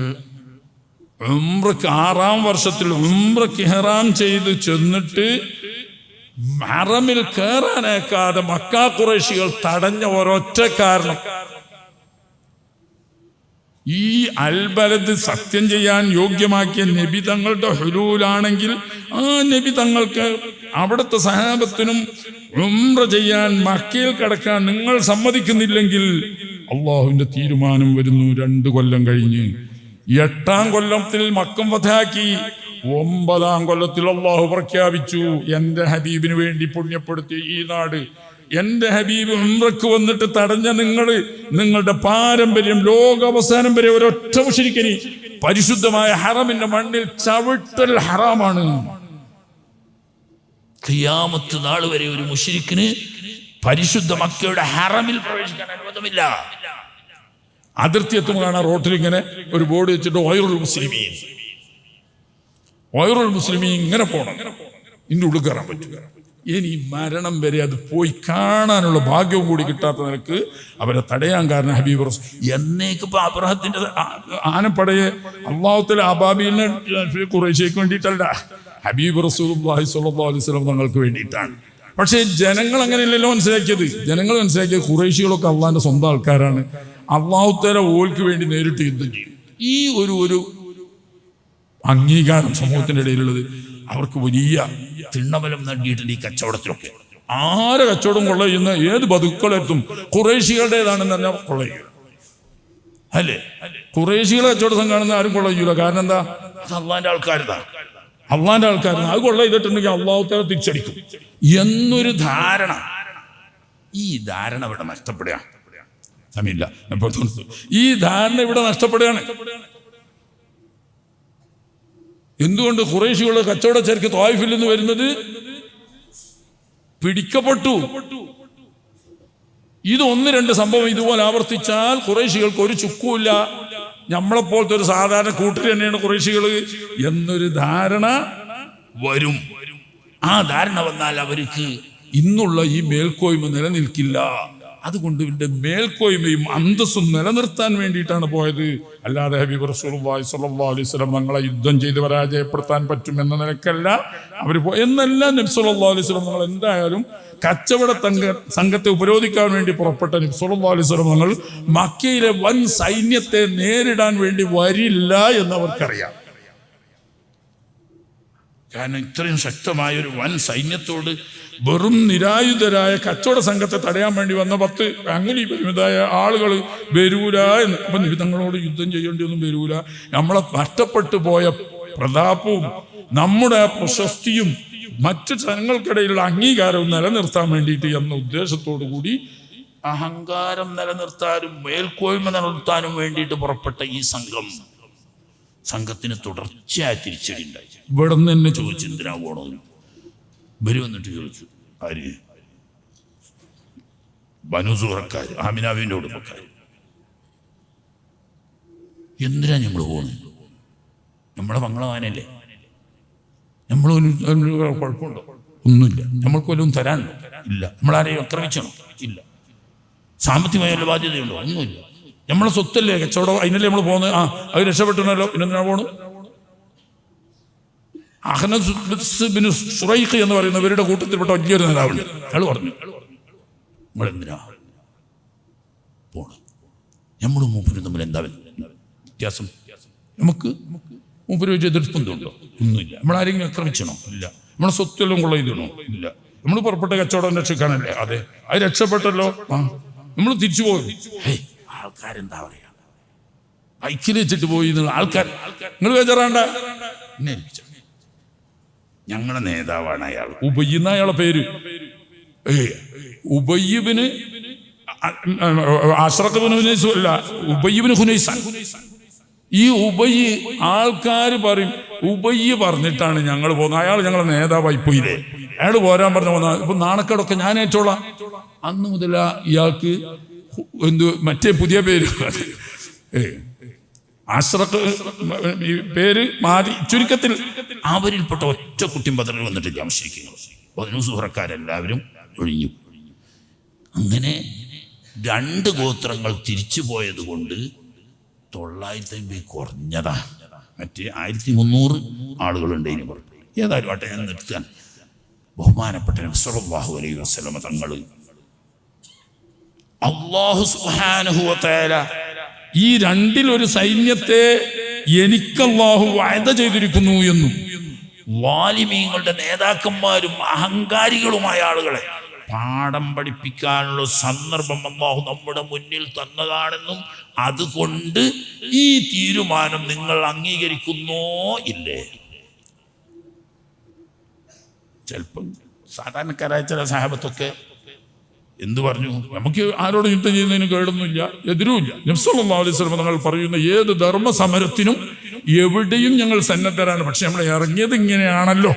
Speaker 1: ഉംറക്ക് 6ാം വർഷത്തിൽ ഉംറക്ക് ഇഹ്റാം ചെയ്ത് ചെന്നിട്ട് ഹറമിൽ കയറാനേക്കാതെ മക്കാ ഖുറൈശികൾ തടഞ്ഞ ഒരൊറ്റ കാരണം, ഈ അൽബലദ് സത്യം ചെയ്യാൻ യോഗ്യമാക്കിയ നബി തങ്ങളുടെ ഹുലൂലാണെങ്കിൽ ആ നബി തങ്ങൾക്ക് അവിടുത്തെ സഹാബത്തിനും ഉംറ ചെയ്യാൻ മക്കയിൽ കടക്കാൻ നിങ്ങൾ സമ്മതിക്കുന്നില്ലെങ്കിൽ അള്ളാഹുവിന്റെ തീരുമാനം വരുന്നു. 2 കൊല്ലം കഴിഞ്ഞ് 8ാം കൊല്ലത്തിൽ മക്കം ഫതഹാക്കി 9ാം കൊല്ലത്തിൽ അള്ളാഹു പ്രഖ്യാപിച്ചു, എന്റെ ഹബീബിന് വേണ്ടി പുണ്യപ്പെടുത്തിയ ഈ നാട്, എന്റെ ഹബീബ് ഉംറക്ക് വന്നിട്ട് തടഞ്ഞ നിങ്ങളുടെ പാരമ്പര്യം ലോകാവസാനം വരെ ഒരൊറ്റ മുശ്രിക്കിന് പരിശുദ്ധമായ ഹറമിന്റെ മണ്ണിൽ ചവിട്ടൽ ഹറാമാണ്. ഖിയാമത്ത് നാൾ വരെ ഒരു മുശ്രിക്കിന് പരിശുദ്ധ മക്കയുടെ ഹറമിൽ പ്രവേശിക്കാൻ അനുവാദമില്ല. അതിർത്തി എത്തുമ്പോൾ കാണാൻ റോട്ടിൽ ഇങ്ങനെ ഒരു ബോർഡ് വെച്ചിട്ട് വൈറുൽ മുസ്ലിമീൻ ഇങ്ങനെ പോകണം, ഇതിന്റെ ഉള്ളിൽ കയറാൻ പറ്റുക. ഇനി മരണം വരെ അത് പോയി കാണാനുള്ള ഭാഗ്യവും കൂടി കിട്ടാത്ത നിലക്ക് അവരെ തടയാൻ കാരണം ഹബീബ് റസൂൽ എന്നേക്ക് ഇപ്പൊ അബ്രഹത്തിന്റെ ആനപ്പടയെ അള്ളാഹുത്തല അബാബീലിനെ ഖുറൈശിക്ക് വേണ്ടിയിട്ടല്ല, ഹബീബ് റസൂലുള്ളാഹി സ്വല്ലല്ലാഹു അലൈഹി വസല്ലം തങ്ങൾക്ക് വേണ്ടിയിട്ടാണ്. പക്ഷേ ജനങ്ങൾ അങ്ങനെയല്ലല്ലോ മനസ്സിലാക്കിയത്. ജനങ്ങൾ മനസ്സിലാക്കിയത് ഖുറൈശികളൊക്കെ അള്ളാഹിന്റെ സ്വന്തം ആൾക്കാരാണ്, അള്ളാഹുത്തല ഓൽക്ക് വേണ്ടി നേരിട്ട് യുദ്ധം ചെയ്യും. ഈ ഒരു അംഗീകാരം സമൂഹത്തിന്റെ ഇടയിലുള്ളത് അവർക്ക് വലിയ തിണ്ണബലം നൽകിയിട്ടുണ്ട്. ഈ കച്ചവടത്തിലൊക്കെ ആരെ കച്ചവടം കൊള്ള ചെയ്യുന്ന ഏത് ബതുക്കളെത്തും ഖുറൈശികളുടേതാണെന്ന് പറഞ്ഞാൽ കൊള്ള ചെയ്യൂല, അല്ലേ? ഖുറൈശികളെ കച്ചവട സംഘാണെന്ന് ആരും കൊള്ള ചെയ്യൂല. കാരണം എന്താ? അത് അള്ളാന്റെ ആൾക്കാരുതാണ്, അള്ളാന്റെ ആൾക്കാരാണ്. അത് കൊള്ള ചെയ്തിട്ടുണ്ടെങ്കിൽ അള്ളാഹുത്തല തിരിച്ചടിക്കും എന്നൊരു ധാരണ. ഈ ധാരണ ഇവിടെ നഷ്ടപ്പെടുക സമയമില്ല. ഈ ധാരണ ഇവിടെ നഷ്ടപ്പെടുകയാണ്. എന്തുകൊണ്ട്? ഖുറൈശികളുടെ കച്ചവടച്ചേർക്ക് ത്വായിഫിൽ നിന്ന് വരുന്നത് പിടിക്കപ്പെട്ടു. ഇത് 1-2 സംഭവം ഇതുപോലെ ആവർത്തിച്ചാൽ ഖുറൈശികൾക്ക് ഒരു ചുക്കുമില്ല, നമ്മളെപ്പോലത്തെ ഒരു സാധാരണ കൂട്ടർ തന്നെയാണ് ഖുറൈശികൾ എന്നൊരു ധാരണ വരും. ആ ധാരണ വന്നാൽ അവർക്ക് ഇന്നുള്ള ഈ മേൽക്കോയ്മ നിലനിൽക്കില്ല. അതുകൊണ്ട് ഇവന്റെ മേൽക്കോയ്മയും അന്തസ്സും നിലനിർത്താൻ വേണ്ടിയിട്ടാണ് പോയത്. അല്ലാതെ ഹബീബ് റസൂലുള്ളാഹി സ്വല്ലല്ലാഹു അലൈഹി വസല്ലം തങ്ങളെ യുദ്ധം ചെയ്ത് പരാജയപ്പെടുത്താൻ പറ്റും എന്ന നിലക്കല്ല അവർ എന്നല്ല. നബി സല്ലല്ലാഹു അലൈഹി വസല്ലം തങ്ങൾ എന്തായാലും കച്ചവട സംഘത്തെ ഉപരോധിക്കാൻ വേണ്ടി പുറപ്പെട്ട നബി സല്ലല്ലാഹു അലൈഹി വസല്ലം തങ്ങൾ മക്കയിലെ വൻ സൈന്യത്തെ നേരിടാൻ വേണ്ടി വരില്ല എന്നവർക്കറിയാം. കാരണം ഇത്രയും ശക്തമായ ഒരു വൻ സൈന്യത്തോട് വെറും നിരായുധരായ കച്ചവട സംഘത്തെ തടയാൻ വേണ്ടി വന്ന 10 അങ്ങനെ പരിമിതമായ ആളുകൾ വരൂല എന്ന്. അപ്പൊ നിബിധങ്ങളോട് യുദ്ധം ചെയ്യേണ്ടി ഒന്നും വരൂല. നമ്മളെ നഷ്ടപ്പെട്ടു പോയ പ്രതാപവും നമ്മുടെ പ്രശസ്തിയും മറ്റു ജനങ്ങൾക്കിടയിലുള്ള അംഗീകാരവും നിലനിർത്താൻ വേണ്ടിയിട്ട് എന്ന ഉദ്ദേശത്തോടു കൂടി അഹങ്കാരം നിലനിർത്താനും മേൽക്കോയ്മ നിലനിർത്താനും വേണ്ടിയിട്ട് പുറപ്പെട്ട ഈ സംഘത്തിന് തുടർച്ചയായ തിരിച്ചടി ഉണ്ടായി. ഇവിടെ നിന്ന് തന്നെ ചോദിച്ചു എന്തിനാ പോണത്. ഇവര് വന്നിട്ട് ചോദിച്ചു, ആര്? ബനു സൂറക്കാർ, ആമിനാവിന്റെ കുടുംബക്കാർ, എന്തിനാ ഞങ്ങൾ പോകുന്നത്? നമ്മളെ മംഗളവാനല്ലേ, നമ്മൾ കുഴപ്പമുണ്ടോ? ഒന്നുമില്ല. നമ്മൾക്ക് വല്ലതും തരാനുണ്ടോ? ഇല്ല. നമ്മളാരെയും ആക്രമിച്ചണോ? ഇല്ല. സാമ്പത്തികമായ ബാധ്യതയുണ്ടോ? ഒന്നുമില്ല. നമ്മളെ സ്വത്തല്ലേ, കച്ചവടം, അതിനല്ലേ നമ്മൾ പോകുന്നത്. അത് രക്ഷപ്പെട്ടുണ്ടല്ലോ, പിന്നെന്തിനാ പോണു? അഹ്നസ് ബിൻ സുറൈഖ് എന്ന് പറയുന്നവരുടെ കൂട്ടത്തിൽപ്പെട്ട വലിയൊരു നേതാവുണ്ട്. അയാൾ പറഞ്ഞു, നമ്മളെന്തിനാ പോണം? നമ്മളും മൂപ്പരും തമ്മിൽ എന്താ വ്യത്യാസം? നമുക്ക് മൂപ്പര് വെച്ച് എതിർപ്പുണ്ടോ? ഒന്നുമില്ല. നമ്മളാരെങ്കിലും ആക്രമിച്ചണോ? ഇല്ല. നമ്മളെ സ്വത്തെല്ലാം കൊള്ള ചെയ്തണോ? ഇല്ല. നമ്മൾ പുറപ്പെട്ട കച്ചവടം രക്ഷിക്കാനല്ലേ? അതെ. അത് രക്ഷപ്പെട്ടല്ലോ. നമ്മൾ തിരിച്ചു പോകും. ആൾക്കാരെന്താ പറയാ, ബൈക്കിൽ വെച്ചിട്ട് പോയി ആൾക്കാർ. നിങ്ങൾ ബേജാറാണ്ട, ഞങ്ങളുടെ നേതാവാണ് അയാൾ. ഉബയ്യ് എന്ന അയാളെ പേര്. ഉബയ്യിബ്ന് അശ്റഖ് ഇബ്നു ഹുനൈസ് അല്ല, ഉബയ്യിബ്ന് ഹുനൈസാൻ. ഈ ഉബയ്യ് ആൾക്കാർ പറയും, ഉബയ്യ് പറഞ്ഞിട്ടാണ് ഞങ്ങൾ പോകുന്നത്, അയാൾ ഞങ്ങളെ നേതാവായി പോയില്ലേ, അയാൾ പോരാൻ പറഞ്ഞു പോന്ന. ഇപ്പൊ നാണക്കേടൊക്കെ ഞാൻ ഏറ്റോളാം. അന്ന് മുതല ഇയാൾക്ക് മറ്റേ പുതിയ പേര് അശ്റഖ് പേര് മാറി. ചുരുക്കത്തിൽ അവരിൽപ്പെട്ട ഒറ്റ കുട്ടിയും ബദറിൽ വന്നിട്ടില്ല. മുശ്രിക്കുകൾ, ബനു സുഹറക്കാരെല്ലാവരും ഒഴിഞ്ഞു. അങ്ങനെ 2 ഗോത്രങ്ങൾ തിരിച്ചു പോയത് കൊണ്ട് 950 കുറഞ്ഞതാ. മറ്റേ 1300 ആളുകളുണ്ട് ഇനി പുറത്ത്. ഏതായാലും ആട്ടെ, ഞാൻ നിർത്താൻ. ബഹുമാനപ്പെട്ട നബി സല്ലല്ലാഹു അലൈഹി വസല്ലം തങ്ങൾ അല്ലാഹു സുബ്ഹാനഹു വ തആല ഈ 2 സൈന്യത്തെ എനിക്കല്ലാഹു വഅദ ചെയ്തിരിക്കുന്നു എന്നും വാലിമീങ്ങളുടെ നേതാക്കന്മാരും അഹങ്കാരികളുമായ ആളുകളെ പാഠം പഠിപ്പിക്കാനുള്ള സന്ദർഭം അല്ലാഹു നമ്മുടെ മുന്നിൽ തന്നതാണെന്നും അതുകൊണ്ട് ഈ തീരുമാനം നിങ്ങൾ അംഗീകരിക്കുന്നോ ഇല്ലേ? ചിലപ്പം സാധാരണക്കാരായ ചില സഹാബത്തൊക്കെ എന്തു പറഞ്ഞു, നമുക്ക് ആരോട് യുദ്ധം ചെയ്യുന്നതിന് കേടൊന്നുമില്ല, എതിരുമില്ല. നബി സല്ലല്ലാഹു അലൈഹി വസല്ലം തങ്ങൾ പറയുന്ന ഏത് ധർമ്മസമരത്തിനും എവിടെയും ഞങ്ങൾ സന്നദ്ധരാണ്. പക്ഷെ നമ്മൾ ഇറങ്ങിയത് ഇങ്ങനെയാണല്ലോ,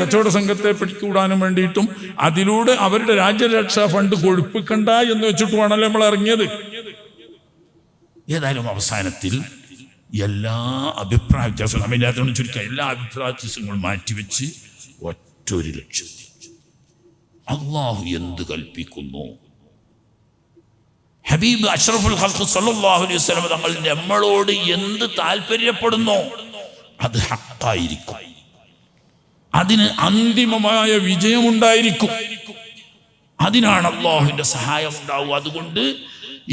Speaker 1: കച്ചവട സംഘത്തെ പിടികൂടാനും വേണ്ടിയിട്ടും അതിലൂടെ അവരുടെ രാജ്യരക്ഷാ ഫണ്ട് കൊഴുപ്പിക്കണ്ട എന്ന് വെച്ചിട്ടുമാണല്ലോ നമ്മൾ ഇറങ്ങിയത്. ഏതായാലും അവസാനത്തിൽ എല്ലാ അഭിപ്രായ വ്യത്യാസങ്ങളും ചുരുക്കം എല്ലാ അഭിപ്രായ വ്യത്യാസങ്ങളും മാറ്റിവെച്ച് ഒറ്റൊരു ലക്ഷ്യത്തിൽ. അള്ളാഹു എന്ത് കൽപ്പിക്കുന്നു, ഹബീബ് അഷ്റഫുൽ ഖൽഖ് സല്ലല്ലാഹു അലൈഹി വസല്ലം തങ്ങൾ നമ്മളോട് എന്ത് താല്പര്യപ്പെടുന്നു അത് ഹഖായിരിക്കും, അതിന് അന്തിമമായ വിജയമുണ്ടായിരിക്കും. അതിനാണ് അള്ളാഹുവിന്റെ സഹായം ഉണ്ടാവുക. അതുകൊണ്ട്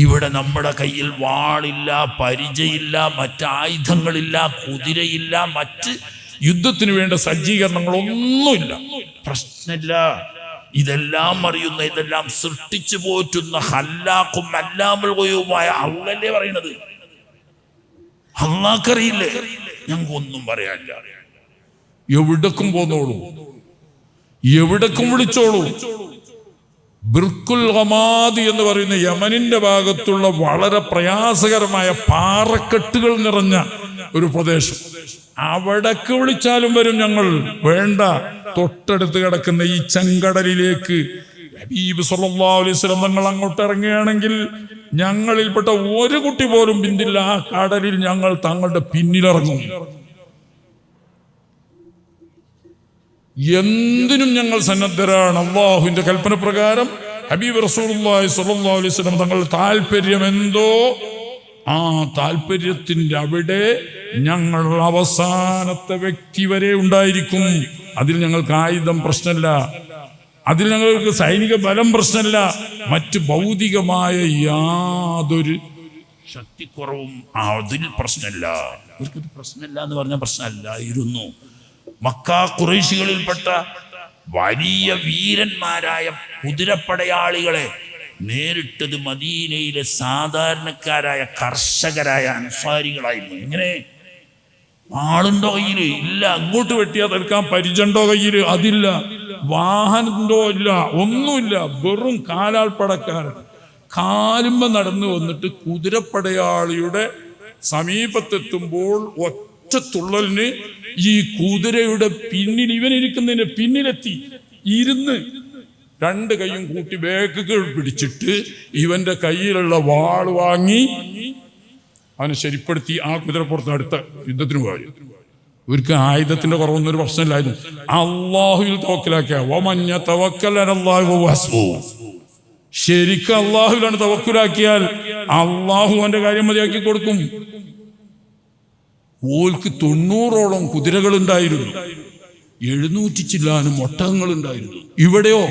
Speaker 1: ഇവിടെ നമ്മുടെ കയ്യിൽ വാളില്ല, പരിചയില്ല, മറ്റ് ആയുധങ്ങളില്ല, കുതിരയില്ല, മറ്റ് യുദ്ധത്തിന് വേണ്ട സജ്ജീകരണങ്ങളൊന്നുമില്ല. പ്രശ്നമില്ല. ഇതെല്ലാം അറിയുന്ന, ഇതെല്ലാം സൃഷ്ടിച്ചു പോറ്റുന്ന ഹല്ലാഖും അല്ലാമുൽ ഗുയൂബായ അള്ളല്ലേ പറയണത്. അള്ളാഹ്ക്കറിയില്ലേ? ഞങ്ങൾക്കൊന്നും പറയാനില്ല. എവിടേക്കും പോന്നോളൂ, എവിടേക്കും വിളിച്ചോളൂ. ബിർക്കുൽ ഗമാദി എന്ന് പറയുന്ന യമനിന്റെ ഭാഗത്തുള്ള വളരെ പ്രയാസകരമായ പാറക്കെട്ടുകൾ നിറഞ്ഞ ഒരു പ്രദേശം, അവിടേക്ക് വിളിച്ചാലും വരും ഞങ്ങൾ. വേണ്ട, തൊട്ടടുത്ത് കിടക്കുന്ന ഈ ചെങ്കടലിലേക്ക് ഹബീബ് സല്ലല്ലാഹു അലൈഹി വസല്ലം തങ്ങൾ അങ്ങോട്ട് ഇറങ്ങുകയാണെങ്കിൽ ഞങ്ങളിൽപ്പെട്ട ഒരു കുട്ടി പോലും പിന്നില്ല. ആ കടലിൽ ഞങ്ങൾ തങ്ങളുടെ പിന്നിലിറങ്ങും. എന്തിനും ഞങ്ങൾ സന്നദ്ധരാണ്. അള്ളാഹുവിന്റെ കൽപ്പന പ്രകാരം ഹബീബ് റസൂലുള്ളാഹി സ്വല്ലല്ലാഹു അലൈഹി വസല്ലം തങ്ങൾ താല്പര്യം എന്തോ ആ താല്പര്യത്തിന്റെ അവിടെ ഞങ്ങൾ അവസാനത്തെ വ്യക്തി വരെ ഉണ്ടായിരിക്കും. അതിൽ ഞങ്ങൾക്ക് ആയുധം പ്രശ്നമില്ല, അതിൽ ഞങ്ങൾക്ക് സൈനിക ബലം പ്രശ്നമില്ല, മറ്റ് ഭൗതികമായ യാതൊരു ശക്തിക്കുറവും അതിൽ പ്രശ്നമില്ല. അവർക്കത് പ്രശ്നമില്ല എന്ന് പറഞ്ഞ പ്രശ്നമല്ലായിരുന്നു. മക്ക ഖുറൈശികളിൽപ്പെട്ട വലിയ വീരന്മാരായ കുതിരപ്പടയാളികളെ നേരിട്ടത് മദീനയിലെ സാധാരണക്കാരായ കർഷകരായ അൻസാരികളായിരുന്നു. ഇങ്ങനെ ആളുണ്ടോ കയ്യില്? ഇല്ല. അങ്ങോട്ട് വെട്ടിയാൽ തീർക്കാൻ പരിചണ്ടോ കയ്യില്? അതില്ല. വാഹനണ്ടോ? ഇല്ല, ഒന്നുമില്ല. വെറും കാലാൾപ്പടക്കാരൻ കാലുമ്പ നടന്നു വന്നിട്ട് കുതിരപ്പടയാളിയുടെ സമീപത്തെത്തുമ്പോൾ ഒറ്റ തുള്ളലിന് ഈ കുതിരയുടെ പിന്നിൽ, ഇവനിരിക്കുന്നതിന് പിന്നിലെത്തി ഇരുന്ന് രണ്ട് കൈയും കൂട്ടി ബാക്കുകൾ പിടിച്ചിട്ട് ഇവന്റെ കയ്യിലുള്ള വാൾ വാങ്ങി അവനെ ശരിപ്പെടുത്തി ആ കുതിരപ്പുറത്ത് അടുത്ത യുദ്ധത്തിന് പോയി. ഇവർക്ക് ആയുധത്തിന്റെ കുറവൊന്നും ഒരു പ്രശ്നമില്ലായിരുന്നു. അള്ളാഹുവിൽ തവക്കലാക്കിയ ശരിക്കും അള്ളാഹുവിലാണ് തവക്കുലാക്കിയാൽ അള്ളാഹു അവന്റെ കാര്യം മതിയാക്കി കൊടുക്കും. ഓൾക്ക് 90ഓളം കുതിരകൾ ഉണ്ടായിരുന്നു, 700 ചില്ലാനും ഒട്ടകങ്ങൾ ഉണ്ടായിരുന്നു. ഇവിടെയോ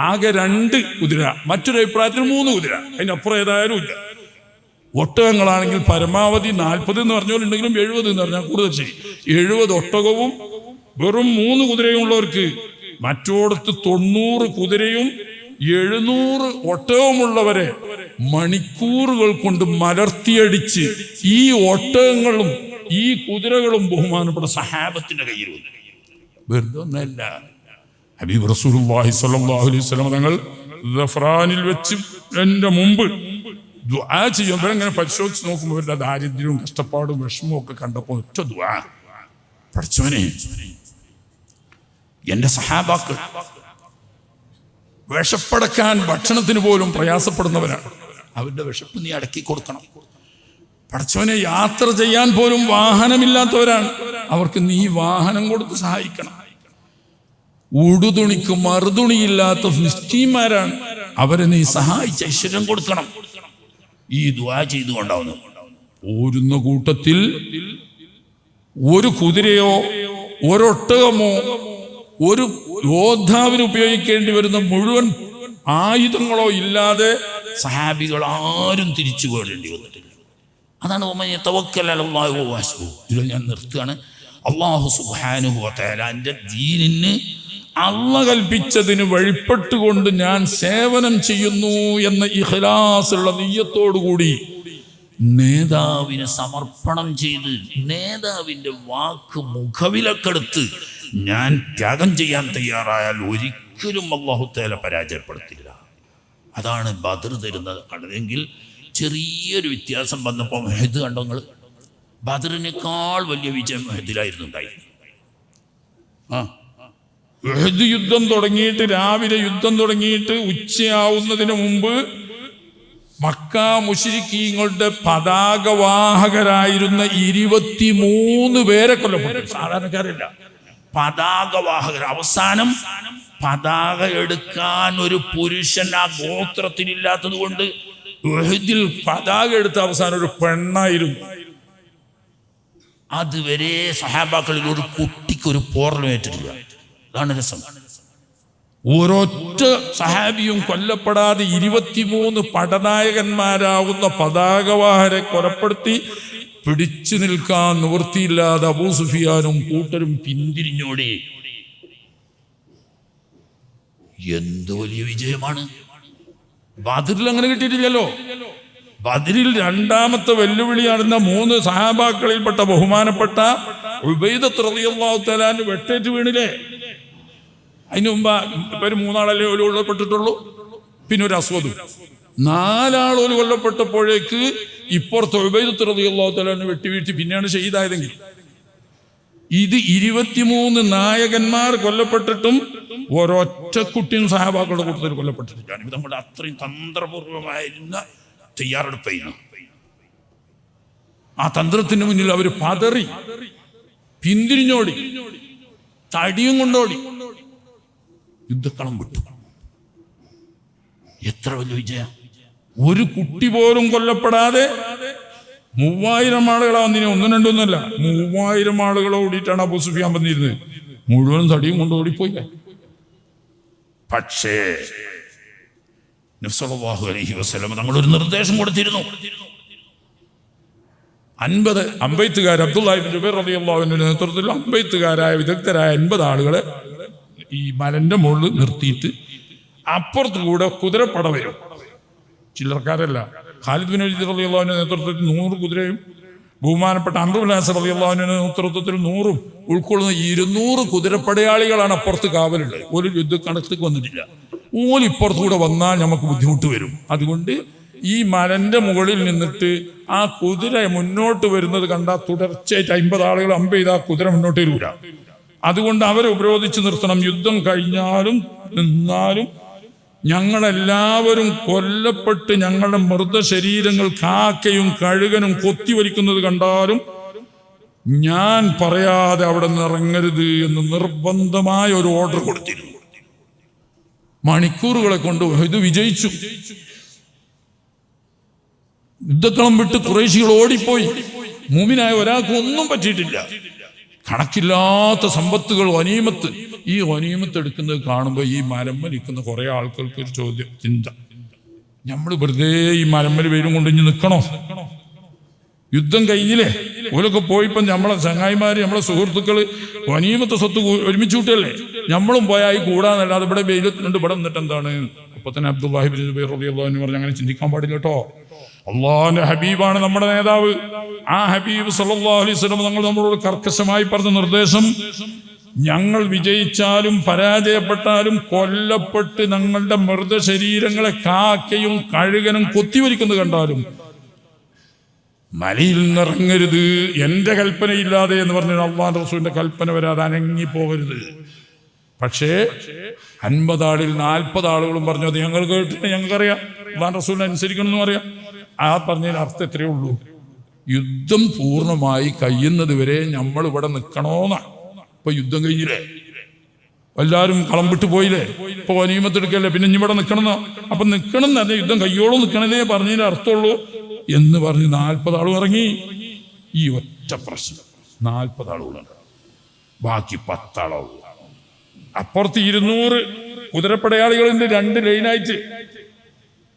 Speaker 1: ആകെ 2 കുതിര, മറ്റൊരു അഭിപ്രായത്തിൽ 3 കുതിര, അതിനപ്പുറം ഏതായാലും ഇല്ല. ഒട്ടകങ്ങളാണെങ്കിൽ പരമാവധി 40 എന്ന് പറഞ്ഞവരുണ്ടെങ്കിലും 70 എന്ന് പറഞ്ഞാൽ കൂടുതൽ ശരി. 70 ഒട്ടകവും വെറും 3 കുതിരയും ഉള്ളവർക്ക് മറ്റോടത്ത് 90 കുതിരയും 700 ഒട്ടകവുമുള്ളവരെ മണിക്കൂറുകൾ കൊണ്ട് മലർത്തിയടിച്ച് ഈ ഒട്ടകങ്ങളും ഈ കുതിരകളും ബഹുമാനപ്പെട്ട സഹാബത്തിന്റെ കയ്യിൽ വന്നു. വെറുതെ ഒന്നല്ല. ഹബീബ് റസൂലുള്ളാഹി സ്വല്ലല്ലാഹു അലൈഹി വസല്ലം തങ്ങൾ സഫ്രാനിൽ വെച്ച് എന്റെ മുമ്പ് ദുആ ചെയ്യുമ്പോൾ ഇങ്ങനെ പരിശോധിച്ച് നോക്കുമ്പോൾ അവരുടെ ദാരിദ്ര്യവും കഷ്ടപ്പാടും വിഷമവും ഒക്കെ കണ്ടപ്പോൾ ഒറ്റ ദുആ, പഠിച്ചവനെ എന്റെ സഹാബാക്കൾ വിശപ്പടക്കാൻ ഭക്ഷണത്തിന് പോലും പ്രയാസപ്പെടുന്നവരാണ്. അവരുടെ വിശപ്പ് നീ അടക്കി കൊടുക്കണം. പഠിച്ചവനെ യാത്ര ചെയ്യാൻ പോലും വാഹനമില്ലാത്തവരാണ്. അവർക്ക് നീ വാഹനം കൊടുത്ത് സഹായിക്കണം. ഉടുതുണിക്ക് മറുതുണിയില്ലാത്ത മിസ്കീന്മാരാണ്, അവരെ നീ സഹായിച്ച് ഐശ്വര്യം കൊടുക്കണം. ഈ ദുആ ചെയ്തുകൊണ്ടാവുന്നു. ഓരുന്ന കൂട്ടത്തിൽ ഒരു കുതിരയോ ഒരൊട്ടകമോ ഒരു യോദ്ധാവിന് ഉപയോഗിക്കേണ്ടി വരുന്ന മുഴുവൻ ആയുധങ്ങളോ ഇല്ലാതെ സഹാബികൾ ആരും തിരിച്ചു പോരേണ്ടി വന്നിട്ടില്ല. അതാണ് ഇതിൽ ഞാൻ നിർത്തുകയാണ്. അല്ലാഹു സുബ്ഹാനഹു വ തആലയുടെ ദീനിന് അല്ലാഹ് കൽപ്പിച്ചതിന് വഴിപ്പെട്ടുകൊണ്ട് ഞാൻ സേവനം ചെയ്യുന്നു എന്ന ഇഖ്ലാസുള്ള നിയ്യത്തോടുകൂടി നേതാവിനെ സമർപ്പണം ചെയ്ത് നേതാവിൻ്റെ വാക്ക് മുഖവിലക്കെടുത്ത് ഞാൻ ത്യാഗം ചെയ്യാൻ തയ്യാറായാൽ ഒരിക്കലും അല്ലാഹു തആല പരാജയപ്പെടുത്തില്ല. അതാണ് ബദർ തരുന്നത്. കണ്ടതെങ്കിൽ ചെറിയൊരു വ്യത്യാസം വന്നപ്പോൾ മെഹദ് കണ്ടോ നിങ്ങൾ? ബദറിനേക്കാൾ വലിയ വിജയം മെഹദിലായിരുന്നു ഉണ്ടായി. മെഹദ് യുദ്ധം തുടങ്ങിയിട്ട് രാവിലെ യുദ്ധം തുടങ്ങിയിട്ട് ഉച്ചയാവുന്നതിന് മുമ്പ് മക്ക മുശ്രിക്കീങ്ങളുടെ പതാകവാഹകരായിരുന്ന 23 പേരെ കൊല്ലപ്പെട്ടു. സാധാരണക്കാരില്ല, പതാകവാഹകർ. അവസാനം പതാക എടുക്കാൻ ഒരു പുരുഷൻ ആ ഗോത്രത്തിലില്ലാത്തത് കൊണ്ട് ഉഹദിൽ പതാക എടുത്ത അവസാനം ഒരു പെണ്ണായിരുന്നു. അതുവരെ സഹാബാക്കളിൽ ഒരു കുട്ടിക്ക് ഒരു പോറലും ഏറ്റിട്ടില്ല. അതാണ് രസം. ഒരൊറ്റ സഹാബിയും കൊല്ലപ്പെടാതെ 23 പടനായകന്മാരാവുന്ന പതാകവാഹരെ കൊലപ്പെടുത്തി പിടിച്ചു നിൽക്കാൻ നിവൃത്തിയില്ലാതെ അബൂ സുഫിയാനും കൂട്ടരും പിന്തിരിഞ്ഞോടി. എന്ത് വലിയ വിജയമാണ്! ബദറിൽ അങ്ങനെ കിട്ടിയിട്ടില്ലല്ലോ. ബദറിൽ രണ്ടാമത്തെ വെല്ലുവിളിയാണെന്ന 3 സഹാബാക്കളിൽപ്പെട്ട ബഹുമാനപ്പെട്ട ഉബൈദത്ത് റളിയല്ലാഹു തആല അൻഹു വെട്ടേറ്റ് വീണില്ലേ? അതിന് മുമ്പ് ഇവർ 3 ആളല്ലേ ഒരു കൊല്ലപ്പെട്ടിട്ടുള്ളൂ, പിന്നെ ഒരു അസ്വദും. 4 ആൾ ഒരു കൊല്ലപ്പെട്ടപ്പോഴേക്ക് ഇപ്പുറത്ത് ഉബൈദത്ത് റളിയല്ലാഹു തആല അൻഹു വെട്ടിവീഴ്ത്തി പിന്നെയാണ് ഷഹീദായതെങ്കിൽ, ഇത് 23 നായകന്മാർ കൊല്ലപ്പെട്ടിട്ടും ഒരൊറ്റ കുട്ടിയും സഹാബാക്കളുടെ കൂട്ടത്തിൽ കൊല്ലപ്പെട്ടിട്ടില്ല. ഇത് നമ്മുടെ അത്രയും തന്ത്രപൂർവമായിരുന്ന തയ്യാറെടുപ്പായിരുന്നു. ആ തന്ത്രത്തിന് മുന്നിൽ അവർ പതറി പിന്തിരിഞ്ഞോടി, തടിയും കൊണ്ടോടി, യുദ്ധക്കളം വിട്ടു. എത്ര വലിയ വിജയ! ഒരു കുട്ടി പോലും കൊല്ലപ്പെടാതെ 3000 ആളുകളെ വന്നിന്, 1 2 ഒന്നല്ല, 3000 ആളുകളെ ഓടിയിട്ടാണ് അബൂ സുഫിയാൻ വന്നിരുന്നത്. മുഴുവൻ തടിയും കൊണ്ട് ഓടിപ്പോയില്ല. പക്ഷേ നബി സല്ലല്ലാഹു അലൈഹി വസല്ലം തങ്ങളൊരു നിർദ്ദേശം കൊടുത്തിരുന്നു. 50 അമ്പെയ്ത്തുകാർ, അബ്ദുല്ലാഹി ഇബ്നു ജുബൈർ റളിയല്ലാഹു അൻഹുവിന്റെ നേതൃത്വത്തിൽ അമ്പെയ്ത്തുകാരായ വിദഗ്ധരായ 50 ആളുകളെ ഈ മലന്റെ മുകളിൽ നിർത്തിയിട്ട് അപ്പുറത്ത് കൂടെ കുതിരപ്പട വരും. ചില്ലറക്കാരല്ല. ഖാലിദ് ബിൻ വലീദ് റളിയല്ലാഹു അൻഹുവിന്റെ നേതൃത്വത്തിൽ 100 കുതിരയും ബഹുമാനപ്പെട്ട അംർ ബിൻ ആസ് റളിയല്ലാഹു അൻഹുവിന്റെ നേതൃത്വത്തിൽ 100 ഉൾക്കൊള്ളുന്ന 200 കുതിരപ്പടയാളികളാണ് അപ്പുറത്ത് കാവലുള്ളത്. ഒരു യുദ്ധക്കണക്ക് വന്നിട്ടില്ല. ഇപ്പുറത്ത് കൂടെ വന്നാൽ നമുക്ക് ബുദ്ധിമുട്ട് വരും. അതുകൊണ്ട് ഈ മലന്റെ മുകളിൽ നിന്നിട്ട് ആ കുതിര മുന്നോട്ട് വരുന്നത് കണ്ടാൽ തുടർച്ചയായിട്ട് 50 ആളുകൾ അമ്പ് ചെയ്ത് ആ കുതിര മുന്നോട്ട് വരൂല. അതുകൊണ്ട് അവരെ ഉപരോധിച്ച് നിർത്തണം. യുദ്ധം കഴിഞ്ഞാലും നിന്നാലും ഞങ്ങളെല്ലാവരും കൊല്ലപ്പെട്ട് ഞങ്ങളുടെ മൃതശരീരങ്ങൾ കാക്കയും കഴുകനും കൊത്തിവലിക്കുന്നത് കണ്ടാലും ഞാൻ പറയാതെ അവിടെ നിന്ന് ഇറങ്ങരുത് എന്ന് നിർബന്ധമായ ഒരു ഓർഡർ കൊടുത്തിരുന്നു. മണിക്കൂറുകളെ കൊണ്ട് ഇത് വിജയിച്ചു. യുദ്ധക്കളം വിട്ട് ഖുറൈശികൾ ഓടിപ്പോയി. മൂമിനായ ഒരാൾക്ക് ഒന്നും പറ്റിയിട്ടില്ല. കണക്കില്ലാത്ത സമ്പത്തുകൾ, ഗനീമത്ത്. ഈ ഗനീമത്ത് എടുക്കുന്നത് കാണുമ്പോൾ ഈ മരമ്മലിക്കുന്ന കുറെ ആൾക്കാർക്ക് ഒരു ചോദ്യം, ചിന്ത, നമ്മൾ വെറുതെ ഈ മരമ്മൽ പേരും കൊണ്ട് ഇനി നിൽക്കണോ? യുദ്ധം കഴിഞ്ഞില്ലേ? ഓലൊക്കെ പോയിപ്പം നമ്മളെ ചങ്ങായിമാര്, നമ്മളെ സുഹൃത്തുക്കള് ഗനീമത്ത് സ്വത്ത് ഒരുമിച്ച് കൂട്ടല്ലേ? നമ്മളും പോയായി കൂടാന്നല്ലാതെ ഇവിടെ വെയിലത്തുണ്ട്, ഇവിടെ നിന്നിട്ട് എന്താണ്? അപ്പൊ തന്നെ അബ്ദുല്ലാഹി ഇബ്നു ജുബൈർ റളിയല്ലാഹു അൻഹു പറഞ്ഞു, അങ്ങനെ ചിന്തിക്കാൻ പാടില്ല കേട്ടോ. അള്ളാഹുവിന്റെ ഹബീബാണ് നമ്മുടെ നേതാവ്. ആ ഹബീബ് സല്ലല്ലാഹു അലൈഹി വസല്ലം തങ്ങൾ നമ്മളോട് കർക്കശമായി പറഞ്ഞ നിർദ്ദേശം, ഞങ്ങൾ വിജയിച്ചാലും പരാജയപ്പെട്ടാലും കൊല്ലപ്പെട്ട് ഞങ്ങളുടെ മൃതശരീരങ്ങളെ കാക്കയും കഴുകനും കൊത്തിവലിക്കുന്നത് കണ്ടാലും മലയിൽ നിന്നിറങ്ങരുത്, എന്റെ കൽപ്പനയില്ലാതെ എന്ന് പറഞ്ഞാൽ അള്ളാഹുവിന്റെ റസൂലിന്റെ കൽപ്പന വരാതെ അനങ്ങിപ്പോകരുത്. പക്ഷേ 50 ആളിൽ 40 ആളുകളും പറഞ്ഞു, അത് ഞങ്ങൾ കേട്ടിട്ട് ഞങ്ങൾക്കറിയാം, അള്ളാഹുവിന്റെ റസൂലിനെ അനുസരിക്കണമെന്നും അറിയാം. ആ പറഞ്ഞതിന് അർത്ഥം എത്രയേ ഉള്ളൂ, യുദ്ധം പൂർണ്ണമായി കഴിയുന്നത് വരെ നമ്മൾ ഇവിടെ നിൽക്കണോന്നാണ്. ഇപ്പൊ യുദ്ധം കഴിഞ്ഞില്ലേ? എല്ലാവരും കളം വിട്ടു പോയില്ലേ? ഇപ്പൊ ഗനീമത്തെടുക്കല്ലേ? പിന്നെ ഇനി ഇവിടെ നിൽക്കണമെന്നോ? അപ്പൊ നിൽക്കണം തന്നെ, യുദ്ധം കയ്യോളം നിൽക്കണതേ പറഞ്ഞതിന് അർത്ഥമുള്ളൂ എന്ന് പറഞ്ഞ് 40 ആളും ഇറങ്ങി. ഈ ഒറ്റ പ്രശ്നം, 40 ആളുകളുണ്ട്, ബാക്കി 10 ആളുകൾ. അപ്പുറത്ത് 200 കുതിരപ്പടയാളികളുണ്ട്, 2 ലൈനായിട്ട്.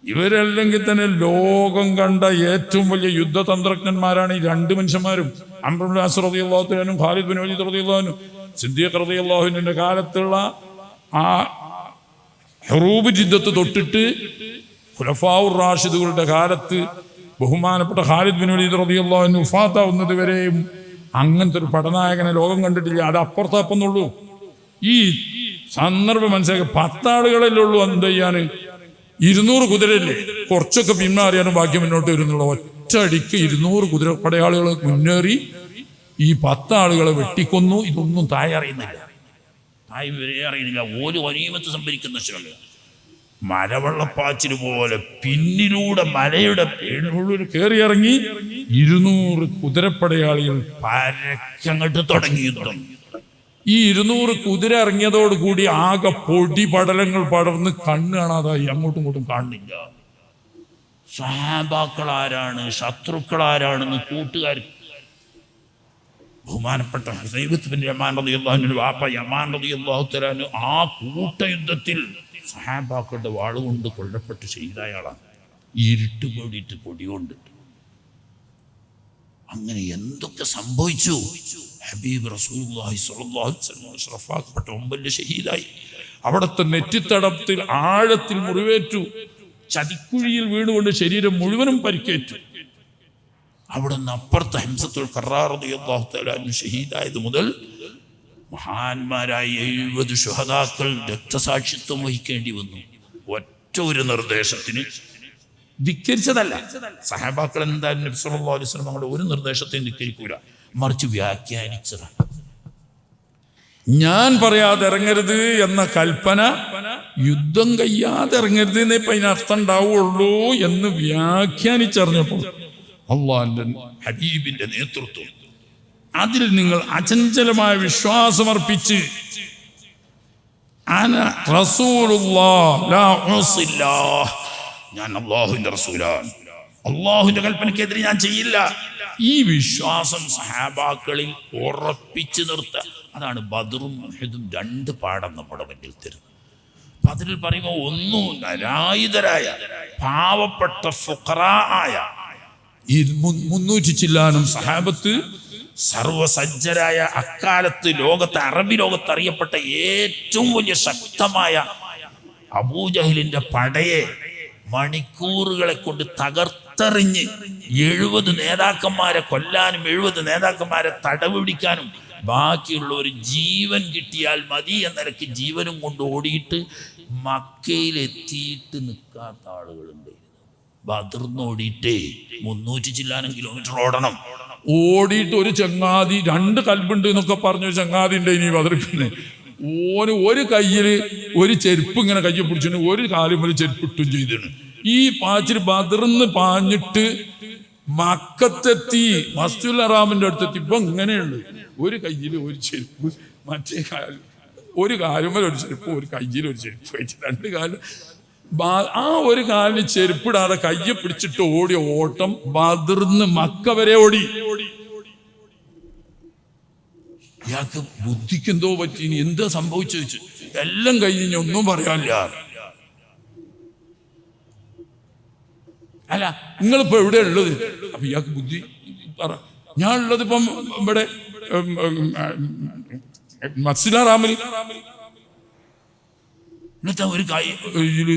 Speaker 1: ഇവരല്ലെങ്കിൽ തന്നെ ലോകം കണ്ട ഏറ്റവും വലിയ യുദ്ധതന്ത്രജ്ഞന്മാരാണ് ഈ 2 മനുഷ്യന്മാരും. അംർ ഇബ്നു ആസ് റളിയല്ലാഹു തആല, ഖാലിദ് ബിൻ വലീദ് റളിയല്ലാഹു അൻഹു, സിദ്ദീഖ് റളിയല്ലാഹു അൻഹുവിന്റെ കാലത്തുള്ള ആ ഹുറൂബ് ജിദ്ദത്ത് തൊട്ടിട്ട് ഖുലഫാഉർ റാഷിദുകളുടെ കാലത്ത് ബഹുമാനപ്പെട്ട ഖാലിദ് ബിൻ വലീദ് റളിയല്ലാഹു അൻഹു വഫാത്താവുന്നത് വരെയും അങ്ങനത്തെ ഒരു പടനായകനെ ലോകം കണ്ടിട്ടില്ല. അത് അപ്പുറത്തപ്പന്നുള്ളൂ. ഈ സന്ദർഭം മനസ്സിലാക്കി 10 ആളുകളല്ലേ ഉള്ളൂ. എന്ത് ചെയ്യാന്? 200 കുതിരല്ലേ? കുറച്ചൊക്കെ പിന്മാറിയാലും ബാക്കി മുന്നോട്ട് വരുന്നുള്ള ഒറ്റ അടിക്ക് 200 കുതിരപ്പടയാളികൾ മുന്നേറി ഈ 10 ആളുകളെ വെട്ടിക്കൊന്നു. ഇതൊന്നും താഴെ അറിയുന്നില്ല, താഴെ വരെ അറിയുന്നില്ല. ഓല് ഗനീമത്ത് സംഭരിക്കുന്ന ശ്രമം മലവെള്ളപ്പാച്ചിന് പോലെ പിന്നിലൂടെ മലയുടെ ഉള്ളിൽ കയറിയിറങ്ങി 200 കുതിരപ്പടയാളികൾ പരക്കങ്ങട്ട് തുടങ്ങി. ഈ 200 കുതിര ഇറങ്ങിയതോടുകൂടി ആകെ പൊടി പടലങ്ങൾ പടർന്ന് കണ്ണ് കാണാതായി, അങ്ങോട്ടും ഇങ്ങോട്ടും കാണുന്നില്ല. സഹാബാക്കൾ ആരാണ്, ശത്രുക്കൾ ആരാണെന്ന് കൂട്ടുകാർ, ബഹുമാനപ്പെട്ട ഹുസൈബത്ത് ബിൻ യമാൻ റളിയല്ലാഹു അൻഹു വാപ്പ യമാൻ റളിയല്ലാഹു തആല അൻഹു ആ കൂട്ടയുദ്ധത്തിൽ സഹാബാക്കളുടെ വാളുകൊണ്ട് കൊല്ലപ്പെട്ട് ഷഹീദായ ആളാണ്. ഇരുട്ട് കൂടിയിട്ട് പൊടികൊണ്ട്. അങ്ങനെ എന്തൊക്കെ സംഭവിച്ചു. ഹബീബ് റസൂലുള്ളാഹി സ്വല്ലല്ലാഹു അലൈഹി വസല്ലം അഷ്റഫാക്കപ്പെട്ട മുമ്പിൽ ഷഹീദായി. അവിടുത്തെ നെറ്റിത്തടത്തിൽ ആഴത്തിൽ മുറിവേറ്റു, ചതിക്കുഴിയിൽ വീണുകൊണ്ട് ശരീരം മുഴുവനും പരിക്കേറ്റു. അവിടെ നിന്ന് അപ്പുറത്ത് ഹംസത്തുൽ ഖറാർ റളിയല്ലാഹു തആല അൻഹു ഷഹീദായത് മുതൽ മഹാന്മാരായ 70 ശുഹദാക്കൾ രക്തസാക്ഷിത്വം വഹിക്കേണ്ടി വന്നു. ഒറ്റ ഒരു നിർദ്ദേശത്തിന് ധിക്കരിച്ചതല്ല. സഹാബാക്കൾ എന്തായാലും നബി സല്ലല്ലാഹു അലൈഹി വസല്ലം തങ്ങളുടെ ഒരു നിർദ്ദേശത്തെയും ധിക്കരിക്കൂല, മറിച്ച് വ്യാഖ്യാനിച്ചതാണ്. ഞാൻ പറയാതെ ഇറങ്ങരുത് എന്ന കൽപ്പന യുദ്ധം കഴിയാതെ ഇറങ്ങരുത് എന്നേ ഇപ്പം അതിനർത്ഥം ഉണ്ടാവുള്ളൂ എന്ന് വ്യാഖ്യാനിച്ചറിഞ്ഞപ്പോൾ അള്ളാഹുവിന്റെ ഹബീബിന്റെ നേതൃത്വം, അതിൽ നിങ്ങൾ അചഞ്ചലമായ വിശ്വാസമർപ്പിച്ച് അന റസൂലുള്ളാഹ് ലാ ഉസില്ലാഹ്, ഞാൻ അള്ളാഹുവിന്റെ റസൂലാണ്, അള്ളാഹുവിന്റെ കൽപ്പനയ്ക്കെതിരെ ഞാൻ ചെയ്യില്ല, ഈ വിശ്വാസം സഹാബാക്കളിൽ ഉറപ്പിച്ചു നിർത്തുക. അതാണ് ബദറും ഉഹദും 2 പാഠം നമ്മുടെ മുന്നിൽ തരുന്നത്. ബദറിൽ പറയുമ്പോൾ ഒന്നും നിരായുധരായ പാവപ്പെട്ട ഫുഖറായ 300 ചില്ലാനും സഹാബത്ത്, സർവസജ്ജരായ അക്കാലത്ത് ലോകത്ത് അറബി ലോകത്ത് അറിയപ്പെട്ട ഏറ്റവും വലിയ ശക്തമായ അബൂജഹലിന്റെ പടയെ മണിക്കൂറുകളെ കൊണ്ട് തകർത്തെറിഞ്ഞ് 70 നേതാക്കന്മാരെ കൊല്ലാനും 70 നേതാക്കന്മാരെ തടവിടിക്കാനും ബാക്കിയുള്ള ഒരു ജീവൻ കിട്ടിയാൽ മതി എന്ന നിലയ്ക്ക് ജീവനും കൊണ്ട് ഓടിയിട്ട് മക്കയിലെത്തിയിട്ട് നിൽക്കാത്ത ആളുകളുണ്ട്. ബദർന്ന് ഓടിയിട്ടേ 300 ചില്ലാനും കിലോമീറ്റർ ഓടണം. ഓടിയിട്ട് ഒരു ചങ്ങാതി 2 കൽബുണ്ട് എന്നൊക്കെ പറഞ്ഞൊരു ചങ്ങാതി ഉണ്ട് ഇനി ബദർക്കുന്നത്. ഓന് ഒരു കയ്യിൽ ഒരു ചെരുപ്പ് ഇങ്ങനെ കയ്യിൽ പിടിച്ചിട്ട് ഒരു കാലും ഒരു ചെരുപ്പ് ഇട്ടും ചെയ്തിട്ട് ഈ പാച്ചിൽ ബദർന്ന് പാഞ്ഞിട്ട് മക്കത്തെത്തി, മസ്ജിദുൽ ഹറാമിന്റെ അടുത്തെത്തി. ഇപ്പൊ ഇങ്ങനെയുള്ളു, ഒരു കയ്യിൽ ഒരു ചെരുപ്പ്, മറ്റേ ഒരു കാലുമേൽ ഒരു ചെരുപ്പ്, ഒരു കയ്യിൽ ഒരു ചെരുപ്പ് വെച്ച് 2 കാലും. ആ ഒരു കാലിന് ചെരുപ്പിടാതെ കയ്യെ പിടിച്ചിട്ട് ഓടിയ ഓട്ടം ബദർന്ന് മക്ക വരെ ഓടി. ഇയാൾക്ക് ബുദ്ധിക്കെന്തോ പറ്റി, ഇനി എന്താ സംഭവിച്ചു വെച്ച് എല്ലാം കഴിഞ്ഞ് ഒന്നും പറയാനില്ല. അല്ല, നിങ്ങളിപ്പോ എവിടെയാ ഉള്ളത്? അപ്പൊ ഇയാൾക്ക് ബുദ്ധി പറ. ഞാൻ ഉള്ളത് ഇപ്പം ഇവിടെ മസ്ജിദുൽ ഹറാമിൽ. എന്നിട്ട് ഒരു കയ്യിൽ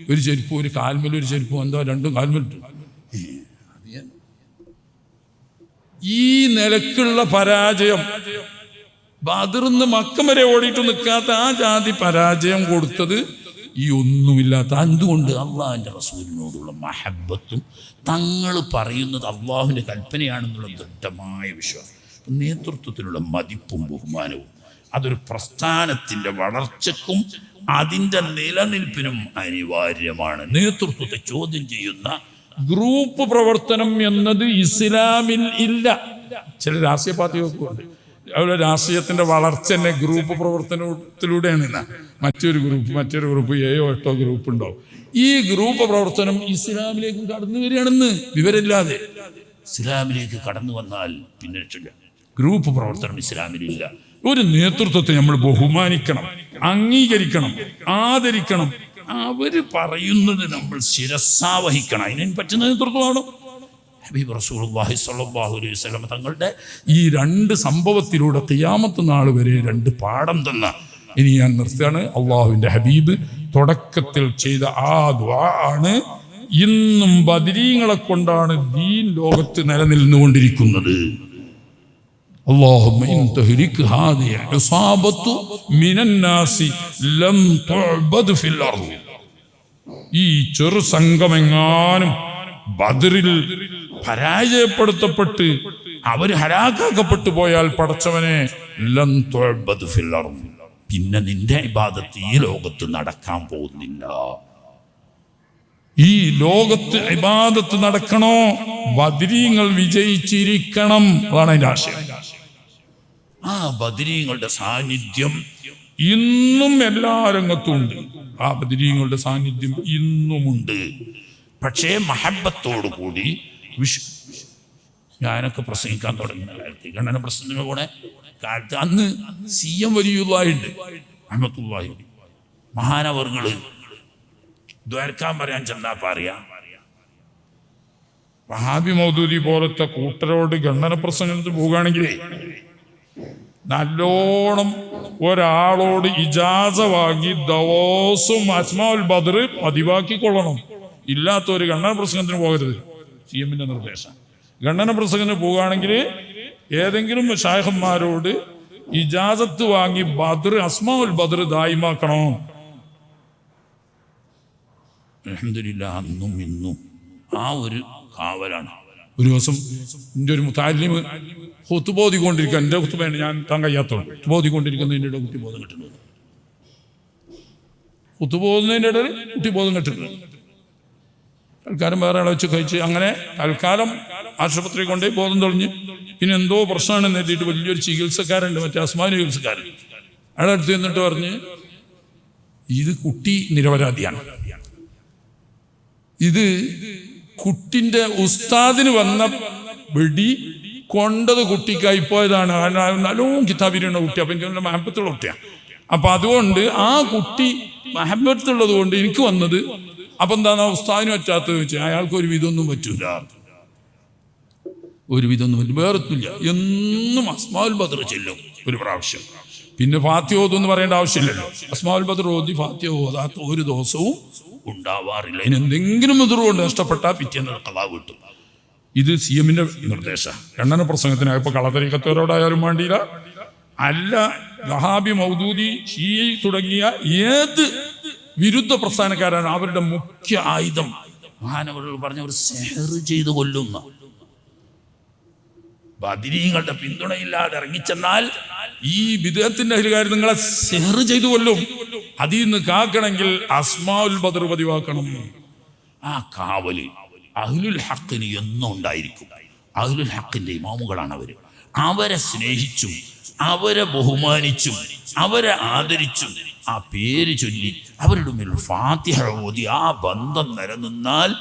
Speaker 1: ഒരു ചെരുപ്പ്, ഒരു കാൽമേൽ ഒരു ചെരുപ്പ്, എന്തോ 2 കാൽമേൽ. ഈ നിലക്കുള്ള പരാജയം, ബദർന്ന് മക്ക വരെ ഓടിയിട്ട് നിൽക്കാത്ത ആ ജാതി പരാജയം കൊടുത്തത് ഈ ഒന്നുമില്ലാത്ത എന്തുകൊണ്ട്? അള്ളാഹുവിൻ്റെ റസൂലിനോടുള്ള മഹബത്തും തങ്ങൾ പറയുന്നത് അള്ളാഹുവിൻ്റെ കൽപ്പനയാണെന്നുള്ള ദൃഢമായ വിശ്വാസം, നേതൃത്വത്തിലുള്ള മതിപ്പും ബഹുമാനവും. അതൊരു പ്രസ്ഥാനത്തിൻ്റെ വളർച്ചയ്ക്കും അതിൻ്റെ നിലനിൽപ്പിനും അനിവാര്യമാണ്. നേതൃത്വത്തെ ചോദ്യം ചെയ്യുന്ന ഗ്രൂപ്പ് പ്രവർത്തനം എന്നത് ഇസ്ലാമിൽ ഇല്ല. ചില രാഷ്ട്രീയ പാർട്ടികൾക്കും ഉണ്ട്. അതുപോലെ രാഷ്ട്രീയത്തിന്റെ വളർച്ച തന്നെ ഗ്രൂപ്പ് പ്രവർത്തനത്തിലൂടെയാണ്. മറ്റൊരു ഗ്രൂപ്പ് 7 8 ഗ്രൂപ്പ് ഉണ്ടാവും. ഈ ഗ്രൂപ്പ് പ്രവർത്തനം ഇസ്ലാമിലേക്ക് കടന്നു വരികയാണെന്ന് വിവരമില്ലാതെ ഇസ്ലാമിലേക്ക് കടന്നു വന്നാൽ പിന്നെ ഗ്രൂപ്പ് പ്രവർത്തനം ഇസ്ലാമിലില്ല. ഒരു നേതൃത്വത്തെ നമ്മൾ ബഹുമാനിക്കണം, അംഗീകരിക്കണം, ആദരിക്കണം. അവര് പറയുന്നത് നമ്മൾ ശിരസാവഹിക്കണം. അതിന് പറ്റുന്ന നേതൃത്വമാണ്. ഹബീബ് റസൂലുള്ളാഹി സ്വല്ലല്ലാഹു അലൈഹി വസല്ലം തങ്ങളുടെ ഈ 2 സംഭവത്തിലൂടെ ഖിയാമത്ത് നാൾ വരെ 2 പാഠം തന്ന. ഇനി ഞാൻ നിർത്തുകയാണ്. അള്ളാഹുവിൻ്റെ ഹബീബ് തുടക്കത്തിൽ ചെയ്ത ആ ദുആ ആണ് ഇന്നും ബദരീങ്ങളെ കൊണ്ടാണ് ദീൻ ലോകത്ത് നിലനിന്നുകൊണ്ടിരിക്കുന്നത്. اللهم إن تهلك هذه العصابة من الناس لم تعبد في الأرض. ഈ ചെറു സംഘമെങ്ങാനും ബദറിൽ പരാജയപ്പെടുത്തപ്പെട്ട് അവർ ഹലാക്കാക്കപ്പെട്ടു പോയാൽ പടച്ചവനെ ലം തുഅബദ് ഫിൽ അർദ്, പിന്നെ നിന്റെ ഇബാദത്ത് ഈ ലോകത്ത് നടക്കാൻ പോകുന്നില്ല. ഈ ലോകത്ത് ഇബാദത്ത് നടക്കണോ, ബദരീങ്ങൾ വിജയിച്ചിരിക്കണം. അതാണ് അതിന്റെ ആശയം. ആ ബദരീങ്ങളുടെ സാന്നിധ്യം ഇന്നും എല്ലാ രംഗത്തും ഉണ്ട്. ആ ബദരീങ്ങളുടെ സാന്നിധ്യം ഇന്നുമുണ്ട്. പക്ഷേ മഹബത്തോടു കൂടി ഞാനൊക്കെ പ്രസംഗിക്കാൻ തുടങ്ങുന്ന കാലത്ത് ഗണന പ്രസംഗത്തിന് കൂടെ കാലത്ത് അന്ന് CM വലിയുള്ളായുണ്ട് റഹ്മത്തുള്ളാഹി മഹാനവർകള് ദ്വാരക്കാൻ പറയാൻ ചെന്നാ പറയാ വഹാബി മൗദൂദി പോലത്തെ കൂട്ടരോട് ഗണന പ്രസംഗത്തിന് പോവുകയാണെങ്കിൽ നല്ലോണം ഒരാളോട് ഇജാസ വാങ്ങി ദിവസവും അസ്മാഉൽ ബദർ പതിവാക്കിക്കൊള്ളണം. ഇല്ലാത്തൊരു ഗണന പ്രസംഗത്തിന് പോകരുത്. CMന്റെ നിർദ്ദേശം. ഗണന പ്രസംഗത്തിന് പോവുകയാണെങ്കിൽ ഏതെങ്കിലും ശൈഖന്മാരോട് ഇജാസത്ത് വാങ്ങി ബദർ അസ്മാഉൽ ബദർ ദായിമാക്കണോ. അൽഹംദുലില്ലാഹ് അന്നും ഇന്നും ആ ഒരു കാവലാണ്. ഒരു ദിവസം എൻ്റെ ഒരു മുതാലിം ഹുതുബോധിക്കൊണ്ടിരിക്കുക, എൻ്റെ ഹുതുബയാണ് ഞാൻ താൻ കഴിയാത്തോണ്ട് ഹുതുബോധിക്കൊണ്ടിരിക്കുന്നതിൻ്റെ ഇടയിൽ കുട്ടി ബോധം കെട്ടുന്നത്. ഹുതുബോധുന്നതിൻ്റെ ഇടയിൽ കുട്ടി ബോധം കെട്ടുന്നത്. തൽക്കാലം വേറെ ആളെ വെച്ച് കഴിച്ച് അങ്ങനെ തൽക്കാലം ആശുപത്രി കൊണ്ടേ ബോധം തെളിഞ്ഞ് പിന്നെ എന്തോ പ്രശ്നമാണെന്ന് എഴുതിയിട്ട് വലിയൊരു ചികിത്സക്കാരുണ്ട്, മറ്റേ അസ്മാനി ചികിത്സക്കാരൻ. അയാളെ അടുത്ത് ചെന്നിട്ട് പറഞ്ഞ് ഇത് കുട്ടി നിരപരാധിയാണ്, ഇത് കുട്ടിൻ്റെ ഉസ്താദിന് വന്ന വെടി കൊണ്ടത് കുട്ടിക്കായി പോയതാണ്. നല്ലോണം കിതാബിലുള്ള കുട്ടി, അപ്പം എനിക്ക് നല്ല മഹബത്തുള്ള കുട്ടിയാണ്. അപ്പം അതുകൊണ്ട് ആ കുട്ടി മഹബത്തുള്ളത് കൊണ്ട് എനിക്ക് വന്നത്. അപ്പം എന്താണ് ഉസ്താദിന് പറ്റാത്തത് വെച്ചാൽ അയാൾക്ക് ഒരു വിധമൊന്നും പറ്റൂല, ഒരു വിധമൊന്നും പറ്റില്ല, വേറൊന്നുമില്ല. എന്നും അസ്മാഉൽ ബദർ ചെല്ലും ഒരു പ്രാവശ്യം. പിന്നെ ഫാത്തിഹ ഓതുമെന്ന് പറയേണ്ട ആവശ്യമില്ലല്ലോ. അസ്മാഉൽ ബദർ ഓതി ഫാത്തിഹ ഓതാത്ത ഒരു ദിവസവും ഉണ്ടാവാറില്ല. ഇനി എന്തെങ്കിലും എതിർകൊണ്ട് നഷ്ടപ്പെട്ടാൽ പിറ്റേന്ന് ഖളാ കിട്ടും. ഇത് CMന്റെ നിർദ്ദേശം. ഗണന പ്രസംഗത്തിനായപ്പോൾ കളതരീക്കത്തോരോടായാലും വേണ്ടിയില്ല, അല്ല വഹാബി മൗദൂദി ഷീഈ തുടങ്ങിയ ഏത് വിരുദ്ധ പ്രസ്ഥാനക്കാരാണ് അവരുടെ മുഖ്യ ആയുധം മഹാനവറുകൾ പറഞ്ഞവർ സെഹർ ചെയ്ത് കൊല്ലുന്ന. ബദരീങ്ങളുടെ പിന്തുണയില്ലാതെ ഇറങ്ങിച്ചെന്നാൽ ഈ വിദേഹത്തിന്റെ അധികാരി നിങ്ങളെ സെഹർ ചെയ്തു കൊല്ലും. അതിൽ നിന്ന് കാക്കണമെങ്കിൽ അസ്മാഉൽ ബദർ പതിവാക്കണം. ആ കാവല് അഹ്ലുൽ ഹഖിന് എന്നും ഉണ്ടായിരിക്കും. അഹ്ലുൽ ഹഖിന്റെ ഇമാമുകളാണ് അവര്. അവരെ സ്നേഹിച്ചും അവരെ ബഹുമാനിച്ചും അവരെ ആദരിച്ചും ആ പേര് ചൊല്ലി അവരുടെ മുന്നിൽ ഫാത്തിഹ ഓതി ആ ബന്ധം നിലനിന്നാൽ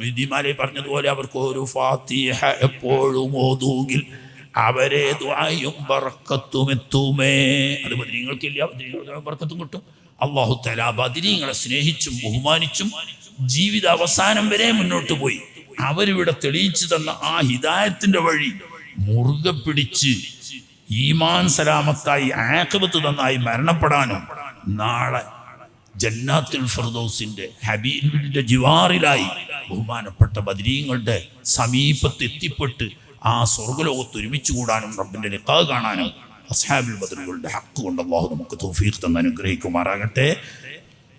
Speaker 1: വിധിമാരെ പറഞ്ഞതുപോലെ അവർക്ക് ഒരു ഫാത്തിഹ എപ്പോഴും ഓതുമെങ്കിൽ അവരെ ദുആയും ബറക്കത്തും എത്തുമേ. അത് ബദരീങ്ങൾക്കില്ല, ബദരീങ്ങൾക്ക് ബറക്കത്തും കിട്ടും. അല്ലാഹു തആല ബദരീങ്ങളെ സ്നേഹിച്ചും ബഹുമാനിച്ചും ജീവിത അവസാനം വരെ മുന്നോട്ട് പോയി അവരിവിടെ തെളിയിച്ചു തന്ന ആ ഹിദായത്തിന്റെ വഴി മുറുകെ പിടിച്ച് ഈമാൻ സലാമത്തായി ആഖിബത്ത് നന്നായി മരണപ്പെടാനും നാളെ ജന്നാത്തുൽ ഫിർദൗസിന്റെ ഹബീബിന്റെ ജിവാറിലായി ബഹുമാനപ്പെട്ട ബദരീങ്ങളുടെ സമീപത്ത് എത്തിപ്പെട്ട് ആ സ്വർഗ്ഗലോകത്ത് ഒരുമിച്ച് കൂടാനും റബ്ബിന്റെ ലിഖാ കാണാനും അസ്ഹാബുൽ ബദറുകളുടെ ഹഖ് കൊണ്ട് അല്ലാഹു നമുക്ക് തൗഫീഖ് തന്ന് അനുഗ്രഹിക്കുമാറാകട്ടെ.